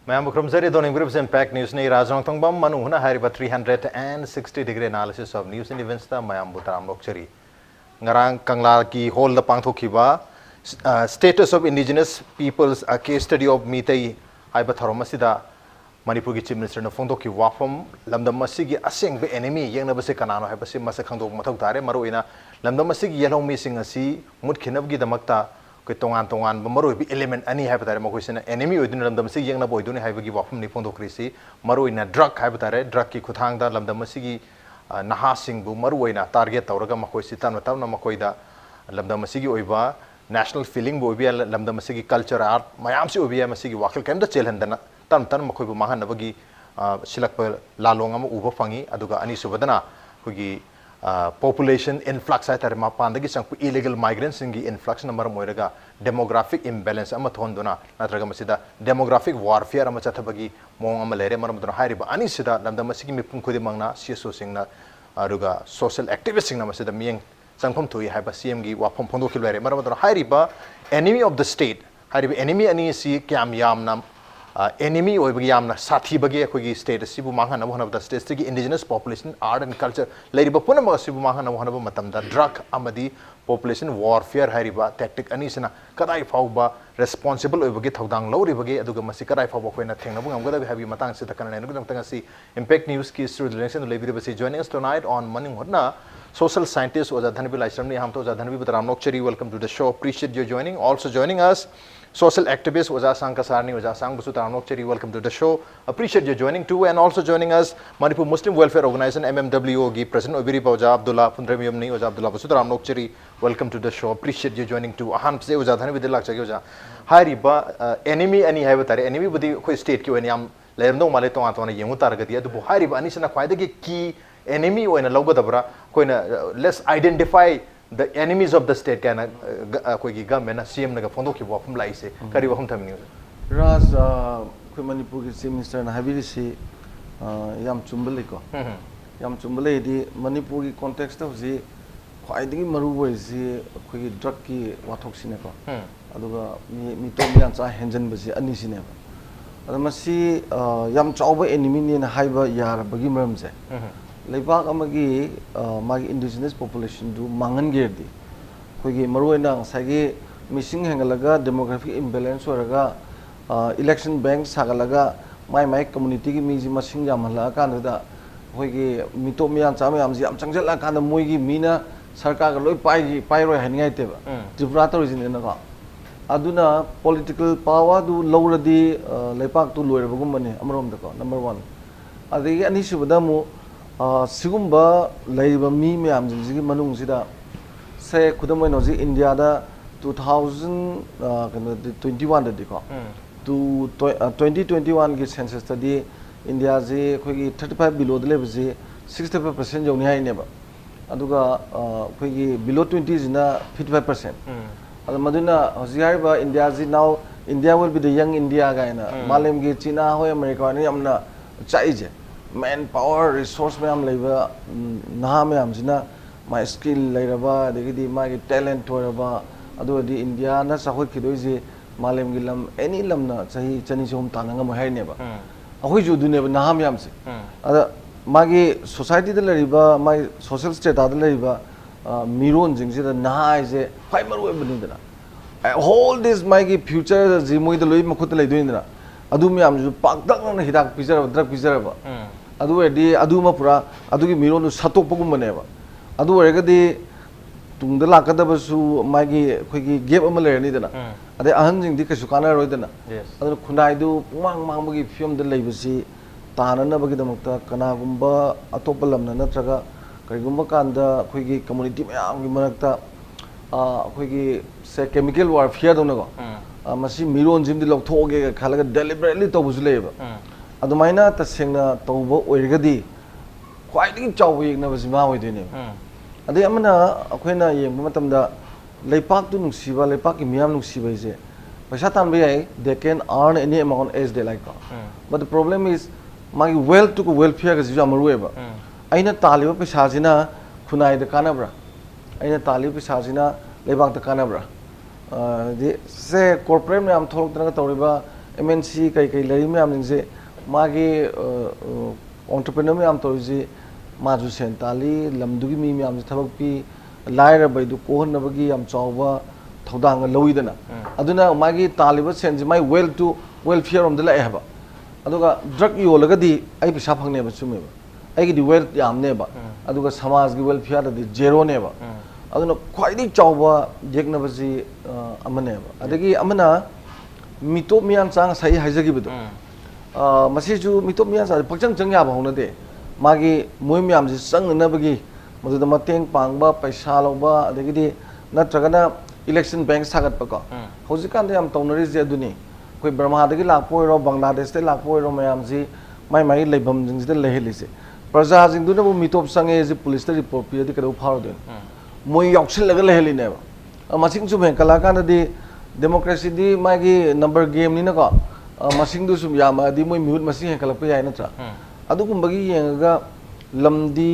मैं मुख्रमजरी दोनों groups impact news ने राजों तंगबम मनु हुना Hariba 360 degree analysis of news in events ता मयाम बुताम लोकचरी ngarang kangla ki hol da pangthokiba status of indigenous peoples a case study of mitai haiba tharomasida manipur gi chief minister na phongdoki wafam lamdam masigi aseng be enemy yengna base kanano haiba se masa khangdok mathau tare maroina lamdam masigi yelong mi sing asi mut khinab gi damakta ko tongan maroi bi element ani haiba tare makoi sena enemy oidun lamdam masigi yengna boiduni haiba gi wafam ni phongdokri si maroina drug haiba tare drug ki khuthang da lamdam masigi nahasing bu maruina target tawraga makoi sitan tamna makoi da lamda masigi oiba national feeling bu oiba lamda masigi culture art mayam si oiba masigi wakal kem da chelhandana tan makoi bu mahan nabagi silak pa lalong am uba fangi aduga ani subadana kugi population influx ai tar ma pandagi sang illegal migrants ingi influx number moiraga demographic imbalance ama thonduna natraga masida demographic warfare ama chathabagi mong ama lere maram duna hairiba ani sida lamda masigi mipum khudi mangna CSO singna aruga social activist singna masida mieng sangphom thui haiba CM gi wafom phondo khil lere maram duna hairiba enemy of the state hairiba enemy ani si kyam yamna enemy oibagi yamna sathi bagi akogi state sibu manghana one of the states gi indigenous population art and culture leiriba punama sibu manghana one of matamda drug amadi population warfare hairiba tactic ani sina kadai fauba responsible oibagi thodang loribagi aduga masi kadai fauba khoina thengnabu ngamgada habi matang se takana ne ngudang tangasi impact news ki student election leibiri basi joining us tonight on morning hodna social scientist oza dhanbi laisramni ham to oza dhanbi butram lokchari welcome to the show appreciate your joining also joining us social activist Oza Sankasarni Oza Sang Busu Taramokcheri welcome to the show appreciate your joining too and also joining us Manipur Muslim Welfare Organization MMWO gi President Obiri Oza Abdullah Pundramiyamni Oza Abdullah Busu Taramokcheri welcome to the show appreciate your joining too ahan se Oza Dhani Vidilak Chagi Oza hari ba enemy ani hai batare enemy budi khoi state ki oni am lerno male to atwana yemu targati adu hari ba ani sina khwaida gi key enemy oina logadabra koina let's identify the enemies of the state kana koi gi government na CM naga phondo ki wafum lai se kari wafum thamni ras koi manipur ki chief minister na habiri si yam chumbale ko yam chumbale di manipur ki context of ji khwai digi maru boi si koi gi drug ki wathok sine ko aduga mi to mi cha henjen ba si ani sine ba adamasi yam chauba enemy ni na haiba yar bagi maram je leibak amagi magi indigenous population du mangan gerdi koigi maruina sagi missing hengalaga demographic imbalance oraga election bank sagalaga mai community gi mi ji masing jamhala kan da koigi mito miyan chama yam ji am changjala kan moi gi mina sarkar ga loi pai roi haningai te ba tripura to rijin na ka aduna political power du lowradi leipak tu loirabagum mane amrom da ko number 1 adigi ani subada mu sigumba laiba mi myam jigi manung sida se khudamoi noji India da 2021 da diko to 2021 gi census study India ji khogi 35 below de level ji 65% joni hai ne ba aduga khogi below 20 jina 55% adu maduna hojiyar ba India ji now India will be the young India ga na malem gi China hoi America ni amna chai je manpower resource ma'am लेबा नहा ma'am Jinnah my skill लेरबा देगी मा की talent होरबा अदोदी India ना साखोई खिदोई जे मालेम गिलम any lump ना सही चनी जोम तानंगा महै नेबा अखोई जो दुनेबा नहा मैम से अदा मागी society द लेरिबा माई social state द लेरिबा मिरोन जिंग जे नहा जे फाइबर वे बनिदना whole this मागी future जिमोई द लोई मखुत लेदोइनरा अदु मैम जो पाकदक ना हिदाक पिजर ड्रग पिजरबा adu edi adu ma pura adu gi miro nu satok pagum bane ba adu rega di tungda lakada ba su magi khoi gi gap ama le ni dana ade ahan jing di kasu kana roi dana adu khunai du mang bagi film da leiba si tanana bagi damakta kana gumba atopa lamna natraga kari gumba kanda khoi gi community mayam gi marakta khoi gi se chemical warfare dona go masi miro jim di lok thoge khalaga deliberately to busu leiba adumaina tasengna tawba oirgadi khwaidigi chawba yekna basi ma hoidine ade amana akhoina yengba matamda leipak tu nungsiba leipak ki miyam nungsiba ise paisa tanba yai they can earn any amount as they like but the problem is magi wealth to welfare ga jiwa marueba aina taliba paisa jina khunai da kanabra aina taliba paisa jina leibak da kanabra de se corporate me am tholok tana tawriba MNC कई लरी में आमजिंग मागे entrepreneur में आम तो इसे माजू सेंटाली लम्दुगी मी में आम थबक पी लायर बैदु कोहन नबगी आम चाववा थौदांग लौइदना अदुना मागी तालिब सेंज माई वेल टू वेलफेयर ओम द लाइहबा अदुगा ड्रग योलगदी आई पैसा फंगनेबा चुमेबा आईगी वेल यामनेबा अदुगा समाज की वेलफेयर दि जेरो नेबा अदुना ख्वाइदि चाववा जेगनबजी अमनेबा अदगी अमना मिटोप मियान चांग सही हाइजगिबदो मसीजु मिटोप मियान सा पक्चंग चंग याबा होनदे मागी मोय मियाम जि चंगनबगी मदुदा मतेंग पांगबा पैसा लौबा अदगिदि नत्रगना इलेक्शन बैंक सागतपको हौजिकान याम तौनरिजे अदुनी कोई ब्रह्मादगी लापोइरो बांग्लादेश ते लापोइरो मयाम जि माई माई लेबम जिंगजिदे लेहेलिसे प्रजा जिंगदुनबु मिटोप संगे जि पुलिस ते रिपोर्ट पियदि कदौ फारदो मोय यौसिलगा लेहेलिनेबा मसिंग सु बैंक कलाकानदि डेमोक्रेसी दी मागी नंबर गेम नि नको मसिंग दु सुम यामादि मोय म्यूट मसिंग हेकलप याय नत्रा अदुगुंबगी येंगा लमदी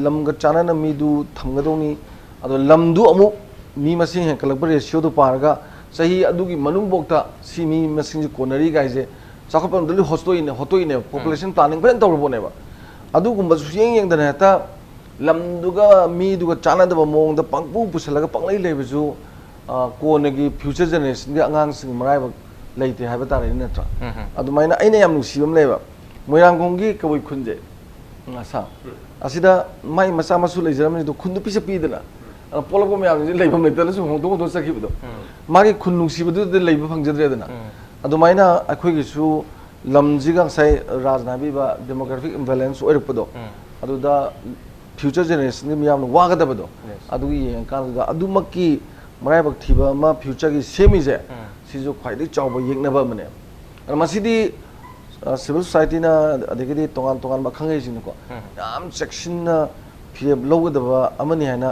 लमगा चानन मीदु थमगदोनी अदो लमदु अमु मी मसिंग हेकलप रेशियो दु पारगा सही अदुगी मनुंग बोक्ता सी मी मसिंग कोनरी गाइजे चाखपन दलि होतोइने पॉपुलेशन प्लानिंग फन तौरबोनेबा अदुगुंबा सुयेंग येंगदना हेता लमदुगा मीदुगा चानदब मोंग द पंगपु पुसलगा पंगलै लेबजु कोनगी फ्यूचर जनरेशन गे अंगांग सिंग मराइब लेते हाइबा तारे नत्रा अदुमाइना अइना याम नुसिबम लेबा मोइरांगोंगी कबोइ खुनजे असा असिदा माइ मसा मसु लेजरमनि दो खुन्दु पिसे पिदना पोलको म्याम जि लेबम लेतलसु होंदो होंदो सखिबदो मागी खुन नुसिबदु दे लेबा फंगजद्रेदना अदुमाइना अखोइगिसु लमजिगा साइ राजनाबीबा डेमोग्राफिक इम्बैलेंस ओइरपदो अदुदा फ्यूचर जनरेशन के मियाम वागदबदो अदुगी येंकानदा अदुमक्की मराइबक थिबा मा फ्यूचर की सेमिजे सिजो ख्वाइदि चावबा येंगनबा मने मसिदी सिविल सोसाइटी ना अदगिदी तोगान तोगान बा खंगै जिनको याम सेक्शन ना फिब लौगदबा अमनि हैना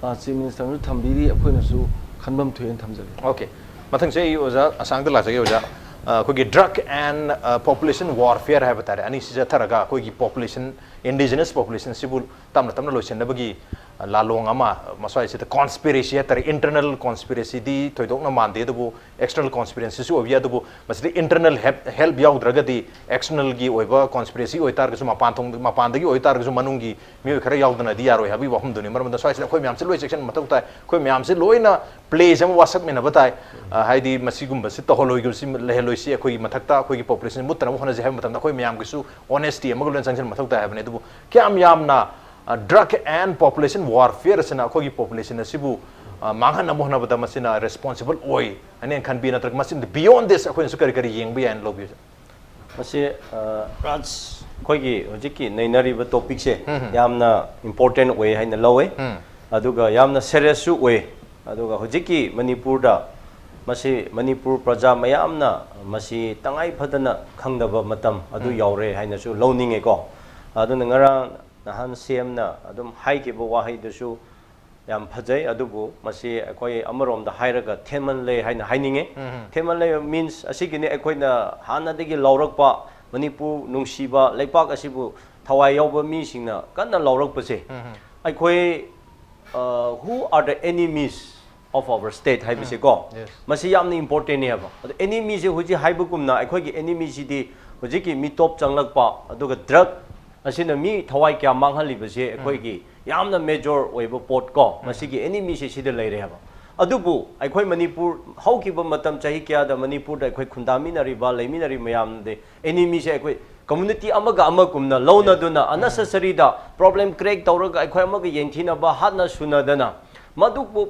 चीफ मिनिस्टर नु थंबिरी अखोइनसु खनबम थुयेन थमजगे ओके मथंग से ओजा असांगद लाजगे ओजा कोई ड्रग एंड पॉपुलेशन वॉरफेयर है बतारे अनि सिजा थरगा कोई पॉपुलेशन इंडिजिनस पॉपुलेशन सिबुल तमना तमना लोचनबगी लालोंग अमा मसवाई से कॉन्स्पिरेसी है तर इंटरनल कॉन्स्पिरेसी दी थोइदोकना मानदे दबो एक्सटर्नल कॉन्स्पिरेसी सु ओबिया दबो मसदि इंटरनल हेल्प याउद्रगदी एक्सटर्नल गी ओइबा कॉन्स्पिरेसी ओइतारगसु मपानदगी ओइतारगसु मनुंगी मियो खरा याउदना दी यारो हबी वहम दुनि मरम द स्वाइस खोइ म्याम से लोइ सेक्शन मतौ ताइ खोइ म्याम से लोइना प्लेज हम वासक मेना बताइ हाइदी मसिगुम बस तहोलोइगु सि लेहेलोइसि खोइ मथक्ता खोइ पॉपुलेशन मुत्तन होना जे हम मतम खोइ म्याम गिसु ऑनेस्टी मगुलन संक्शन मतौ ताइ हबने दबो क्या म्यामना ड्रग एंड पॉपुलेशन वॉरफेयर से अखोगी पॉपुलेशन सिबु मांगन अमोहनबदा मसिना रेस्पॉन्सिबल ओय अने खनबी नत्रक मसिन बियॉन्ड दिस अखोइन सु करी करी येंग यान लोबि मसे राज खोगी होजिकी नैनरिबा टॉपिक से यामना इंपोर्टेंट ओय हाइन लवे अदुगा यामना सीरियस सु ओय अदुगा होजिकी मणिपुर दा मसे मणिपुर प्रजा मयामना मसी तंगाई फदना खंगदबा मतम अदु यावरे हाइनसु लौनिंगे को अदुना ngara नहान सेमना अदुम हाइकेबो वाहैदसु याम फजै अदुबु मसी अखोय अमरोम दा हाइरगा थेमन ले हाइना हाइनिंगे थेमन ले मीन्स असिगिने अखोयना हानादगी लौरकपा मणिपुर नुंसीबा लेपाक असिबु थवाय यावबा मीसिंगना कन्ना लौरकपसे अखोय who are the enemies of our state हाइबसे को मसी यामना इंपोर्टेंट ने हबा अदु एनिमी से हुजि हाइबगुमना अखोयगी एनिमी सिदि हुजिकी मिटॉप चंगलकपा अदुगा ड्रग असिना मी थवाई क्या मांगहलिबसे अखोयगी यामना मेजर ओइबो पोट को मसिगी एनिमी से सिदे लेरे हबा अदुबु अखोय मणिपुर हौकिबो मतम चाहि क्या दा मणिपुर दा अखोय खुंदामिनरिबा लेमिनरि मयाम दे एनिमी से अखोय कम्युनिटी अमगा अमकुमना लौनदुना अनसेसरी दा problem create तौरगा अखोय अमगा येंथिनबा Hana सुनदना मदुबु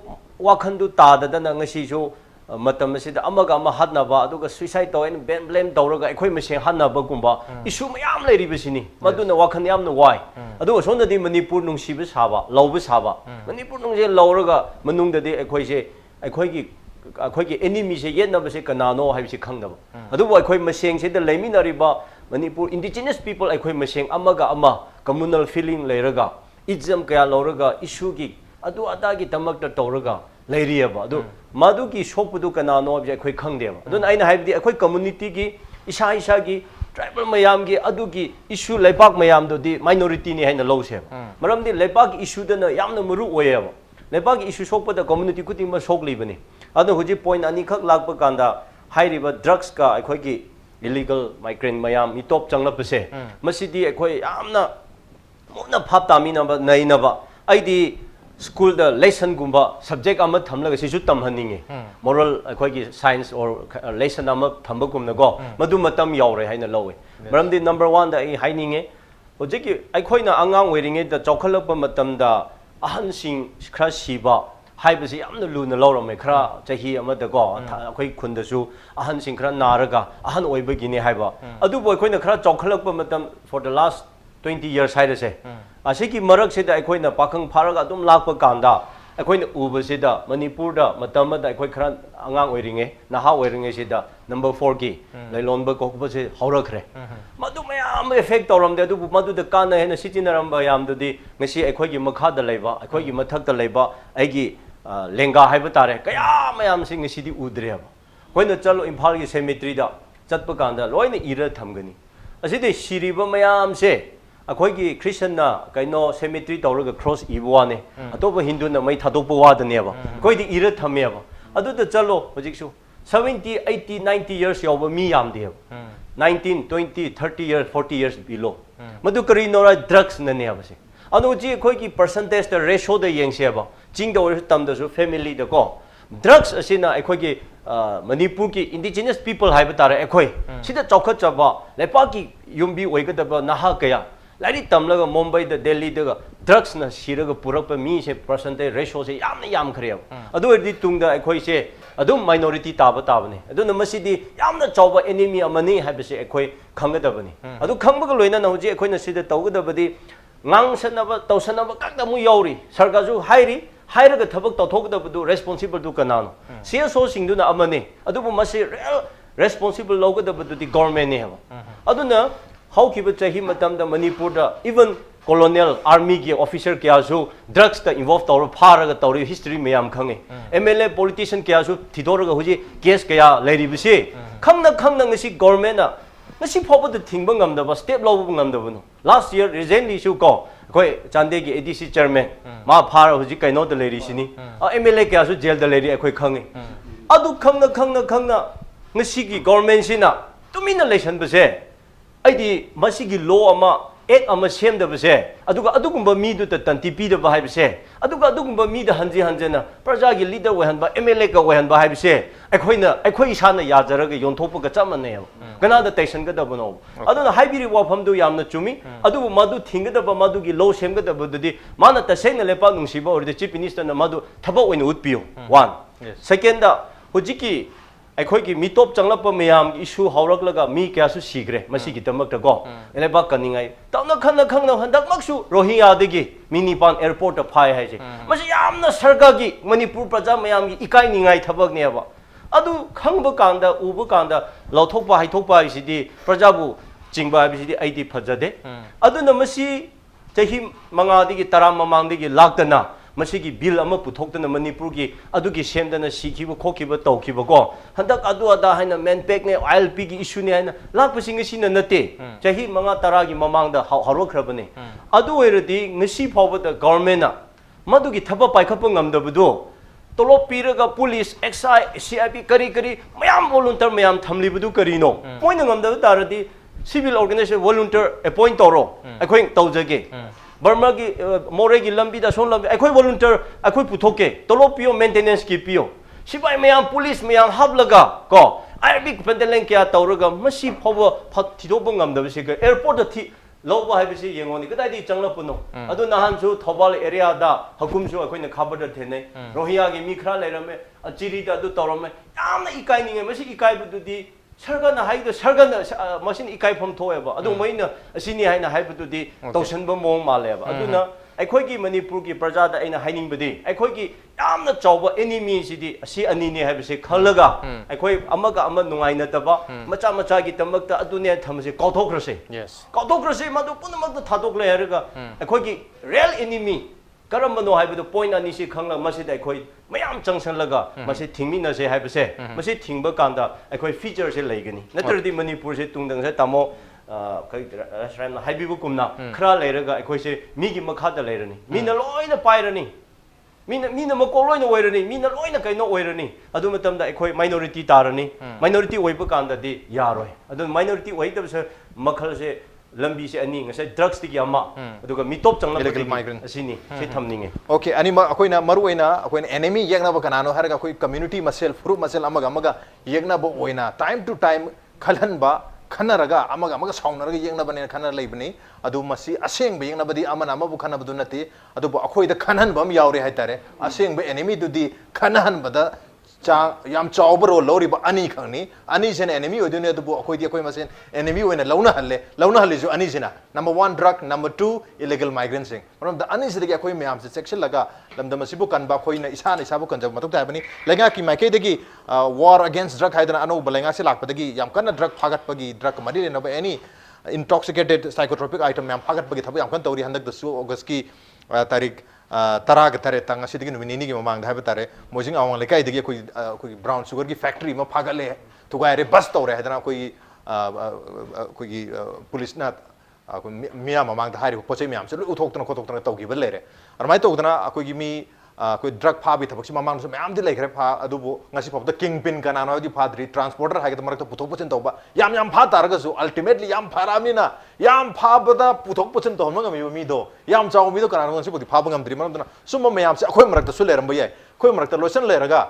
वाखंदु ताददना ngasijo matam asida amaga ama hadnaba aduga suicide to and blame tawraga akhoi maseng hadnaba gumba issue mayam leiribasini maduna wakhan yamna wai adu sonda di manipur nungsiba saba lawba saba manipur nungje lawraga manungda di akhoi se akhoi gi enemy se yetnaba se kanano haibisi khangdaba adu akhoi maseng se da leiminariba manipur indigenous people akhoi maseng amaga ama communal feeling leiraga exam kaya lawraga issue gi adu adagi tamakta tawraga लेरियबा अदु मादु की सोपदु कनानो अबजे अखोय खंगदेबा अदु आइना हाइबदि अखोय community की इसा इसा की tribal मयाम की अदु की इशू लेपाक मयाम दोदि माइनॉरिटी नि हाइना लौसे मरमदि लेपाक इशू दना यामना मरु ओयेबा लेपाक इशू सोपदा कम्युनिटी कुतिमा सोक लेबनि अदु हुजि पॉइंट अनि खक लागप कांदा हाइरिबा ड्रग्स का अखोई illegal migrant mayam mi top changla pese masidi akhoi yamna mona phap tami na ba nai na ba ai di school da lesson gumba subject ama thamla ga sisu tam haninge moral akhoi gi science or lesson ama thamba gumna go madu matam yaure haina lowe maram di number 1 da ai haininge hojiki akhoi na angang weringe da chokhalak ba matam da ahan sing khra siba हाइबसे यामना लुना लौरमे खरा चाही अमदा को अखोई खुंदसु अहन सिंह खरा नारगा अहन ओइबगिनी हाइबा अदुबो अखोइना खरा चौखलकप मतम for the last 20 years हाइदसे असिकी मरक सेदा अखोइना पाखंग फारगा अदुम लाकप कांदा अखोइना उबसेदा मणिपुर दा मतमदा अखोइ खरा अंगांग ओइरिंगे नहा ओइरिंगे सेदा नंबर 4 की लैलोनबा कोकबसे हौरखरे मदु मयाम इफेक्ट तौरमदे अदुबु मदुदा काना हेना सिचिनरम्बा यामदुदी ngasi अखोइगी मखादा लैबा अखोइगी मथकदा लैबा आइगी लेंगा है तारे क्या मैम सिंह उद्रे होना चलो इम्फाल की सेमेट्री चतप कांदा लोइना इरा थमगनी असिदे सिरिबा मैम से अखोइगी क्रिश्चियन कइनो सेमेट्री तौरगा क्रॉस इबवाने अतोप हिंदू न मै थादोप वादनेबा कोइदी इरा थमेबा अदुदा चलो होजिकसु 70 80 90 years यौबा मी यामदे 19 20 30 years 40 years बिलो मदु करिनोरा ड्रग्स ननेबसे अनुजी अखोइगी परसेंटेज द रेशो द येंगसेबा चिंग द ओर तमदसु फैमिली द को ड्रग्स असिना अखोइगी मणिपुर की इंडिजिनस पीपल हाइब तारे अखोइ सिदा चौखचबा लेपा की युम्बी ओइगदबा नहा कया लाइरी तमलगा मुंबई द दिल्ली द ड्रग्स न सिरगा पुरक मी से परसेंटेज रेशो से याम खरेब अदुरदि तुंग द अखोइ से अदुम माइनॉरिटी ताबा ताबने अदुन मसिदी यामना चौबा एनिमी अमनी हाइबसे अखोइ खंगदबनी अदु खंगबगा लोइना नहुजी अखोइना सिदा तौगदबदी ngang tausanaba kakdamu yauri sarkaru hairi hairaga thabak tawthokdabadu responsible du kanano CSO singduna amane adubu masi real responsible logadabadu di government ne haba aduna haukiba chahi matamda manipur da even colonial army gi officer kya su drugs ta involved tawra pharaga tawri history mayam khange MLA politician kya su thidoraga huji case kya lairi bisi khangna ngasi government na ngasi phoba de thingba ngamdaba step lawba ngamdaba no last year recently su ko koi chande gi ADC chairman ma phara huji kaino de leri sini MLA kya su jail de leri akhoi khange adu khangna ngasi gi government sina tumina election base aidi masi gi law ama ek ama semdabase aduga adugumba mi du ta tanti pi da bahai base aduga adugumba mi da hanjena praja gi leader wehan ba MLA ka wehan ba hai base akhoi isana yajaraga yonthopa ka chamane gana da tension ga da bano aduna haibiri wafam du yamna chumi adubu madu thinga da ba madu gi law semga da bududi mana ta sena lepa nungsiba or the chief minister na madu thaba oina utpiyo one second da hujiki अखोई की मिटोप चंगलप ma'am issue हौरकलगा मी कयासु सीग्रे मसीगी तमकता गो एलेबा कनिंगाई तौना खंगना हंदकमक्सु रोहिंग्यादगी मिनीपान airport फाय हाइजे मसी यामना सरकारगी मणिपुर प्रजा ma'am की इकाई निंगाई थबकनेबा अदु खंगब कांदा उब कांदा लौथोकपा हाइथोकपा हाइसिदी प्रजाबु चिंगबा हाइसिदी आइदी फजदे अदुना मसी चही मंगादगी तरा ममांगदगी लाक्तना मसीगी बिल अमा पुथोक्तना मणिपुर की अदुगी सेमदना सीखिबो खोखिबो तौखिबो को हंदक अदु अदा हाइना मेनपेक ने ILP की इशू ने हाइना लाकपसिंग सिना नते चही मंगा तरा की ममांगदा हरोखरबने अदु ओइरदि ngasi फावबदा गवर्नमेंट ना मदुगी थबा पाइखप ngamdabdo तोलो पीरगा पुलिस एक्साइ CIP करी मयाम वॉलंटियर मयाम थमलिबदु करिनो पोइन ngamdab तारदि सिविल ऑर्गेनाइजेशन वॉलंटियर अपॉइंट तौरो अखोइ तौजगे बर्मा की मोरे की लंबी दा सोन लंबी अखोइ वॉलंटियर अखोइ पुथोके तोलो पियो मेंटेनेंस की पियो सिपाई मयाम पुलिस मयाम हाबलगा को आईबी पेंडेलें क्या तौरगा मसी फव थिदोब ngamdabसे एयरपोर्ट थी लौबा हाइबसे येंगोनी कदाइदि चंगलपनो अदु नहानसु थौबाल एरिया दा हकुमसु अखोइना खाबदा थेनै रोहिया की मी खरा लेरमे अचिरी दा दु तौरमे यामना इकाइनिंगे मसी इकाइबदुदी सरगना हाइदो सरगना मसिन इकाइफम थोएबा अदु मैना असिनि हाइना हाइबदुदी तौसनबा मोंग मालेबा अदुना अखोइगी मणिपुर की प्रजादा अइना हाइनिंगबदी अखोइगी यामना चौबा एनिमी सिदी असि अनिने हाइबसे खलगा अखोइ अमगा अम नुंगाइनतबा मचा की तमकता अदुने थमसे कौथोक्रसे मदु पुनमकता थादोकले हरगा अखोइगी रियल एनिमी करमनो हाइबदो पॉइंट अनिसि खंगला मसिदा अखोइ मयाम चंगसनलगा मसि थिंगमिनसे हाइबसे मसि थिंगबा कांदा अखोइ फीचर से लेगनी नत्रदि मणिपुर से तुंगदंगसे तामो रेस्टोरेंट हाइबिबु कुमना खरा लेरगा अखोइ से मीगी मखादा लेरनी मीना लोइना पाइरनी मीना मको लोइन ओइरनी मीना लोइन कइनो ओइरनी अदु मतमदा अखोय माइनॉरिटी तारनी माइनॉरिटी ओइब कांददी यारोय अदु माइनॉरिटी ओइदबसे मखल से लंबी से अनि ngase drugs ति यामा अदुगा मिटोप चंगना illegal migrant असिनी से थमनिंगे ओके अनि अखोइना मरुइना अखोइना एनिमी यगना ब कनानो हरगा अखोइ कम्युनिटी मसेल फ्रुप मसेल अमगा यगना ब ओइना टाइम टू टाइम खलन बा खनरगा अमगा साउनरगा यंगना बने खनर लेबनी अदु मसी असेंग बे यंगना बदी अमना अमबु खनब दु नति अदु अखोइदा खनहन बम यावरे हाइतारे असेंग बे एनिमी दुदी खनहन बदा चा याम चावबरो लोरी बा अनि खंगनी अनि सेन एनिमी ओदुने अदु अखोइदी अखोइ मसेन एनिमी ओइना लौना हल्ले जो अनि सेना number 1 drug number 2 illegal migrants मतलब द अनि सिदगी अखोइ म्याम से सेक्शन लगा लमदम सिबु कनबा खोइना इसाना इसाबु कनजब मतुक ताबनी लेगा की माइकेदगी वार अगेंस्ट ड्रग हाइदना अनो बलेंगा से लाकपदगी याम कन ड्रग फागतपगी ड्रग मदि लेनब एनी intoxicated psychotropic item याम फागतपगी थब याम कन तौरी हंदक दसु अगस्त की तारीख तराग तरे तंग सिदगी नुमिनी की ममांग धाबे तारे मोजिंग आवंग लेकाई दगी कोई ब्राउन शुगर की फैक्ट्री में फागले तुगारे बस तौरे हैदना कोई पुलिस ना मिया ममांग धारी पोचे मियाम से उथोक्तना खोथोक्तना तौगिब लेरे अरमाय तौदना अखोई मी कोई ड्रग फाबी थबक ममांग से मैम लेखरे फा अदुबो ngasi फबद किंग पिन कनानो दी फाद्री ट्रांसपोर्टर हागे मरक पुथोक पुचन तौबा याम फा तारगसु अल्टीमेटली याम फारामिना याम फाबदा पुथोक पुचन तौम ngami मीदो याम चाव मीदो कनानो ngasi पुदी फाब ngamdri मरदना सुम मैम से अखोय मरक सु लेरम बय अखोय मरक लोसन लेरगा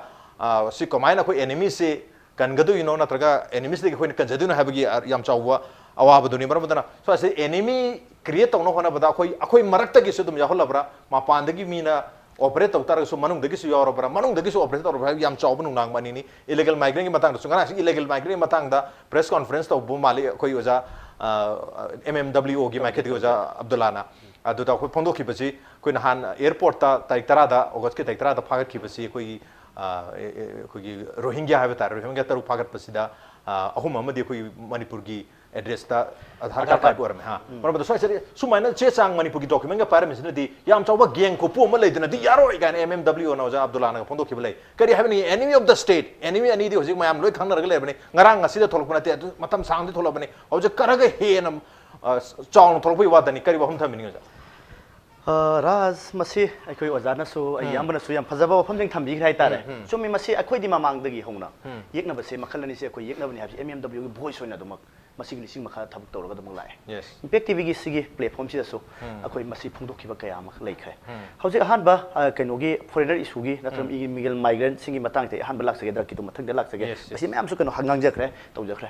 सि कमायना कोई एनिमी से कनगदु इनो नत्रगा एनिमीस दे कोई कनजदुना हाबगी याम चाव अवाबदुनी मरदना सो से एनिमी क्रिएट तौनो होना बदा अखोय मरक तगी सुदम याहोलबरा मापानदगी मीना ऑपरेट तौतार सो मनुंग दगी सु यावरबरा मनुंग दगी सु ऑपरेट तौरबरा याम चाव नुंग मानी इलीगल माइग्रेंट की मतंग सुंगना इलीगल माइग्रेंट मतंग दा प्रेस कॉन्फ्रेंस तो बु माली कोई ओजा MMWO की माइकेट ओजा अब्दुल्लाना अदुदा कोई फोंदो की बसी कोई नहान एयरपोर्ट ता तारीख 13 दा अगस्त के तारीख 13 दा फागत की बसी कोई रोहिंग्या है बता रोहिंग्या तरु फागत बसीदा अहुम अमदी कोई मणिपुर की एड्रेस ता आधार कार्ड टाइप और में हां पर बदो सो सुमाइना चे चांग मणिपुर की डॉक्यूमेंट का पारमिशन दी याम चाव गेंग को पु म लेदना दी यारो गान MMWO ना ओजा अब्दुल्ला ना फोंदो खिबले करी हैबनी enemy of the state enemy अनि दी होजिक मयाम लोय खंग रगले बने ngarang ngasi da tholok nate matam sang di tholok bane hoje karaga he na चाव tholok bai wadani kari bahum thamini oja राज मसी अखोई ओजाना सो यामना सो याम फजबा वफमजों थम्बी खाय तारे सुमी मसी अखोई दि मामांगदगी होना येकनबसे मखलनि से अखोई येकनबनि हाबि MMWO की भोइस होना दमक मसी की लिसिंग मखा थबक तौरगा दमक लाए इम्पैक्ट टीवी की सिगी प्लेटफॉर्म से सो अखोई मसी फुंगदोखिबा कया मख लैखै हौजे अहानबा कैनोगी फॉरेनर इशूगी नत्रम इलीगल माइग्रेंट सिंगी मतंग ते अहानबा लाक्सगे दर कितो मथंग दे लाक्सगे मसी मैम सो कैनो हंगांगजखरे तौजखरे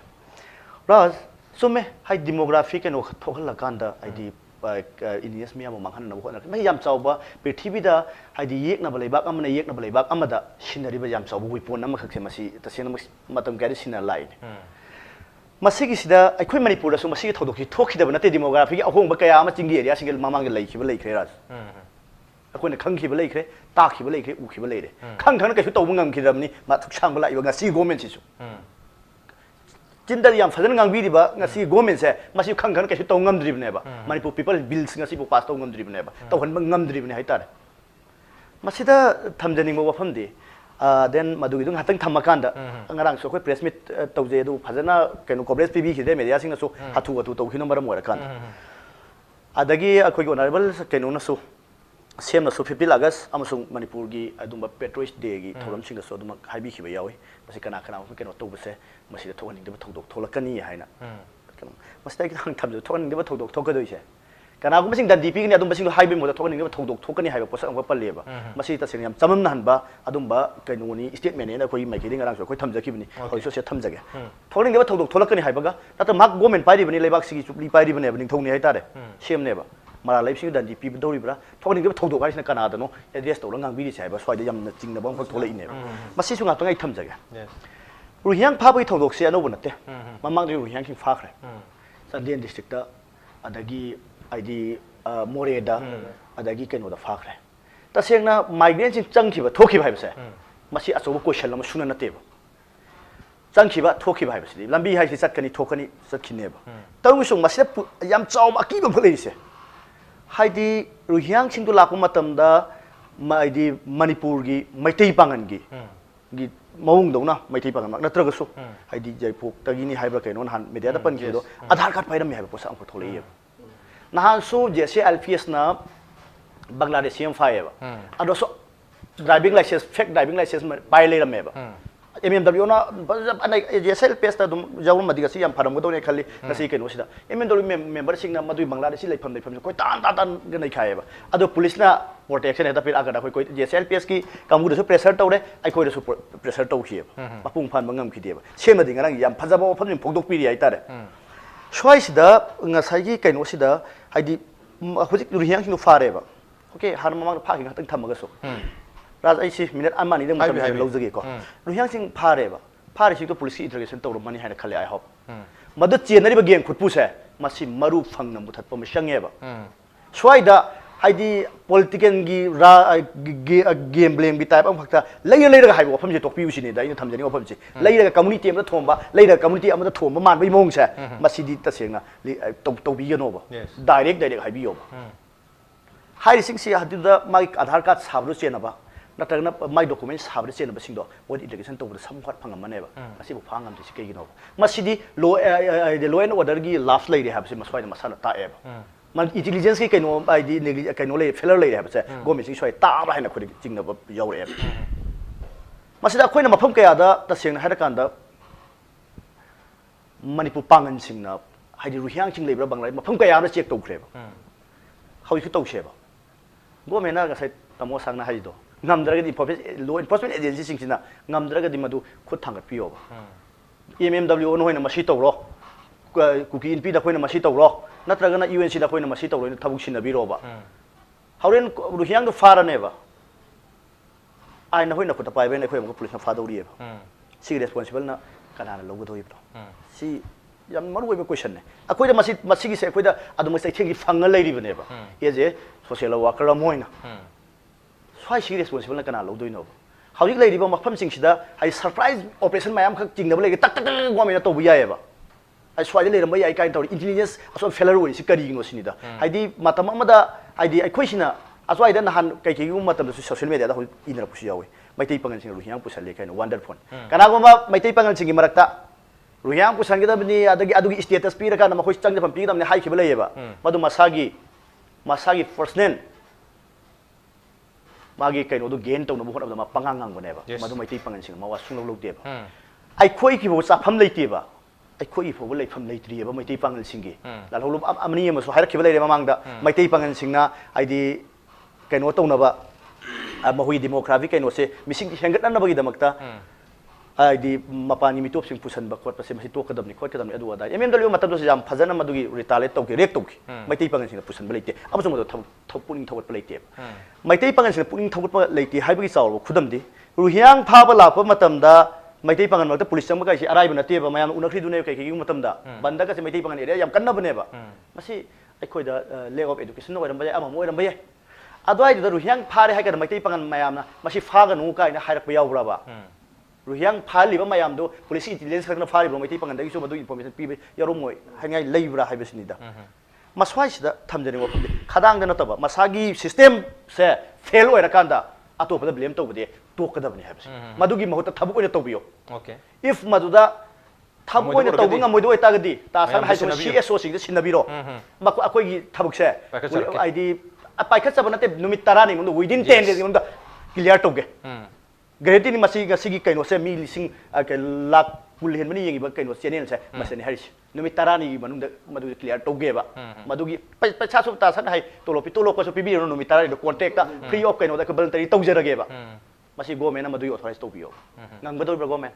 राज सुमे हाई डेमोग्राफी कैनो थोखल कांदा आईडी इंडियस मियाम मांगहन नबो होना मैं याम चावबा पृथ्वीदा हाइदि येकनबा लेबाक अमना येकनबा लेबाक अमदा सिनरिबा याम चावबा विपोन अमा खक्से मसी तसेन मतम गारि सिना लाइन मसीगी सिदा अखोय मणिपुर दसु मसीगी थौदोखि थोखिदबा नते डेमोग्राफी की अहोंबा कया अमा चिंगी एरिया सिंगल मामांग लैखिबा लैखरे राज अखोयना खंखिबा लैखरे ताखिबा लैखरे उखिबा लैरे खंग खंग कैसु तौबा ngamखिदबनि मा थुकसांबा लाइबा ngasi गवर्नमेंट सिसु चिंता याम फजन ngangbiriba ngasi government se masi khangkhan kaisi tau ngamdribne ba manipur people bills ngasi bu pass tau ngamdribne ba tau hanba ngamdribne haitare masida thamjani mo wafam di then madu dung hatang thamakanda ngarang so koi press meet tauje du fajana kaino coverage pb khide media sing so hatu hatu tau khino maram ora kan adagi akoi honorable kaino na so same ना सो 15 अगस्त अमसुंग मणिपुर की अदुम पेट्रोइस day की theorem सिंग सो अदुम हाइबी खिबा यावे मसे कना कना केनो तोबसे मसे थोगनिंग दे थोदोक थोलकनी हाइना केनो मसे कि थांग थबजो थोगनिंग दे थोदोक थोकदोइसे कना गु मसिंग दंदी पिगनि अदुम मसिंग हाइबी मोदा थोगनिंग दे थोदोक थोकनी हाइबा पोसा अंग पल्लेबा मसे तसिंग याम चमम नहनबा अदुमबा केनोनी स्टेटमेंट ने कोई माइकेदिंग अरांग सो कोई थमजखिबनि होइसो से थमजगे थोगनिंग दे थोदोक थोलकनी हाइबागा तत माक गवर्नमेंट पाइरिबनि लेबाक सिगी चुपली पाइरिबनि बनि थौनि हाइतारे सेम नेबा मारा लाइफसिंग दंदी पिब दौरिब्रा थोगनिंग दे थौदोक हाइसना कनादनो एड्रेस तौला ngangbiri से हाइबा स्वाइदे याम चिंगना बंग थोलइने मसे सुंगा तंगाइ थमजगे रुहियांग फाबई थौदोक से अनोबो नते ममांग रुहियांग किंग फाखरे संदेन डिस्ट्रिक्ट दा अदगी आईडी मोरेदा अदगी केनो दा फाखरे तसेंगना माइग्रेंट सिंग चंगखिबा थोखिबा हाइबसे मसी अचोबो क्वेश्चन लम सुना नतेबो चंगखिबा थोखिबा हाइबसे लंबी हाइसि चटकनी थोखनी चटखिनेबा तंगुसुंग मसी याम चाव अकीबा फलेरिसे हाइदी रुहियांग सिंग तो लाको मतमदा माइदी मणिपुर की मैतै पांगन की मौंग दौना मैथि पागम नत्रगसु हाइदि जयपुर तगिनी हाइब्रा कैनो नहान मीडिया दा पनखिदो आधार कार्ड पाइरम हाइबा पोसा अंको थोलैय नहान सु जेसे एलपीएस ना बांग्लादेशियम फायबा अदोसो driving license fake driving license pai leirame ba MMW na anai JSL pesta dum jawum madiga si yam pharam go ne khali ngasi keno sida MMW member sing na madui Bangladesh laifam laifam koi tan ganai khae ba ado police na protection heta pir agada koi JSL PS ki kamu da pressure tawre ai koi da pressure taw khie mapung phan bangam khi de ba semadi ngarang yam phajaba pham nim phogdok piri ai tare swai sida ngasai gi keno sida haidi hojik rihyang sing fare ba okay har mamang pha ki ngatang thamaga so राज ऐसी minute अमानी दम मतलब लौजगे को रुहियांग सिंह फारेबा फारे सिंह तो police की interrogation तौर money है खले आई होप मदद चेनरी बगेम खुदपुसे मसी मरु फंग न मुथत पम संगेबा स्वाइदा हाइदी पॉलिटिकल गी रा गेम ब्लेम गी टाइप अम फक्ता लैर लैर हाइबो वफम जे टोकपी उसिने दा इन थमजनी वफम जे लैर कम्युनिटी अमदा थोंबा लैर कम्युनिटी अमदा थोंबा मान बै मोंग से मसीदी तसेंगा टोबी यनोबा डायरेक्ट हाइबियो हाइ सिंह से हदिदा माइक आधार कार्ड साबरो चेनबा नत्रगना माइ डॉक्यूमेंट साबरे चेन बसिंगदो बॉडी इलेक्शन तौबद समफाट फंगमनेबा मसिबो फांगम दिसि केगिनो मसिदी लो एंड ऑर्डर गी लाफ लैरे हाबसे मसवाइ मसाना ताएब मन इंटेलिजेंस की कइनो आईडी कइनो ले फेलर लैरे हाबसे गवर्नमेंट सिं सोइ ताबा हैना खुदि चिंगनब यावरे मसिदा खोइना मफम कयादा तसेंगना हाइदा कांदा मणिपुर पांगन सिंगना हाइदि रुहियांग सिंग लेब्रा बांग्ला मफम कयादा चेक तौख्रेबा हाउसि तौसेबा गवर्नमेंट ना गसाइ तमो सांगना हाइदो ngamdragadi law enforcement agency singsina ngamdragadi madu khut thangat piyo MMW no hoina masi tawro kuki inp da khoina masi tawro natragana UNC da khoina masi tawro thabuk sinabiro ba hauren ruhiang do farane ba ai na hoina khuta pai ben khoi am police na fadori ba si responsible na kana logdoi ba si yam maru we question ne akoi da masi gi se akoi da adu masi thengi fangal leiri bane ba ye je social worker moina स्वाइ C responsible कना लौदोइनो हाउजिक लेरिबो मफम सिंगसिदा high surprise operation मायाम खक चिंगनब लेगे तक तक government तो बुयाएबा high स्वाइ लेरम बय Kine तौर intelligence असो failure ओइ सि करिगिनो सिनिदा हाइदि मतम अमदा हाइदि अखोइसिना असवाइदा नहान कैकेगु मतम सोशल मीडिया दा हो इनर पुसि यावे मैतै पंगन सिंग रुहियांग पुसले काइन वंडरफुल कनागोमा मैतै पंगन सिंग मरक्ता रुहियांग पुसंगदबनि अदगी अदुगी स्टेटस पिरका न मखोइ चंगदफम पिगदमने हाइखिबा लेयेबा मदु मसागी पर्सनल मागी कइनो दो गेन तौन बहन अबदा पंगांगांग बनेबा मदु मैतै पंगन सिंग मावा सुंग लौदेबा आई खोइ की बो चाफम लेतेबा आई खोइ फोबो लेफम लेत्रियेबा मैतै पंगन सिंगी लालहौलु अमनी अमसो हाइरखिबा लेरे मांगदा मैतै पंगन सिंगना आइदि कइनो तौनबा महुई डेमोक्रेटिक कइनो से मिसिंग हेंगतनबगी दमकता आइदि मपानी मिटोप सिंग पुसनबा खोटपा से मसि टोकदमनि खोटकदमनि अदु अदा एमएमडब्ल्यू मतबदो से जाम फजन मदुगी रिटालेट तौके रेक तौके मैतै पंगन सिंग पुसनबा लेते अबसो मदो थपुनिंग थवटपा लेते मैतै पंगन सिंग पुनिंग थवटपा लेते हाइबगी चावरो खुदमदि रुहियांग फाबा लापा मतमदा मैतै पंगन मक्ता पुलिस चंबा गाइसि अराइब नतेबा मयाम उनखरि दुने कैकि मतमदा बंदका से मैतै पंगन एरिया याम कन्नबनेबा मसि अखोइदा लेक ऑफ एजुकेशन ओइरम बय अमम ओइरम बय अदवाइदा रुहियांग फारे हाइका मैतै पंगन मयामना मसि फागनु काइना हाइरकपा यावराबा रुहियांग फालिबा मयामदो पुलिस इंटेलिजेंस खरना फालिबा मैतै पंगन दगी सोबदु इंफॉर्मेशन पीबे यारोमोय हाइङाइ लैब्रा हाइबसिनिदा मस्वाइसिदा थमजनि वफुदि खदांग नतबा मसागी सिस्टम से फेल ओइरकांदा अतोपदा ब्लेम तौबदे टोकदबनि हाइबसि मदुगी महत थबु ओइना तौबियो ओके इफ मदुदा थबु ओइना तौबु ngमोइदो ओइतागदि तासान हाइसो सीएसओ सिंग सिनबिरो मको अकोइगी थबुकसे आईडी पाइखसबा नते नुमित 10 नि मुंदो विदिन 10 डेज मुंदो क्लियर तौगे ग्रेटी नि मसी गसिगी कइनो से मी लिसिंग लाख पुल हेनमनि येंगिबा कइनो चैनल से मसनि हरिस नुमित 10 नि मनुंग मदु क्लियर तौगेबा मदुगी पैसा सु तासन हाइ तोलो को पिबिरो नुमित 10 नि कॉन्ट्रैक्ट फ्री ऑफ कइनो दा वॉलंटरी तौजरगेबा मसी गवर्नमेंट मदुगी ऑथराइज तौबियो ngangबदो गवर्नमेंट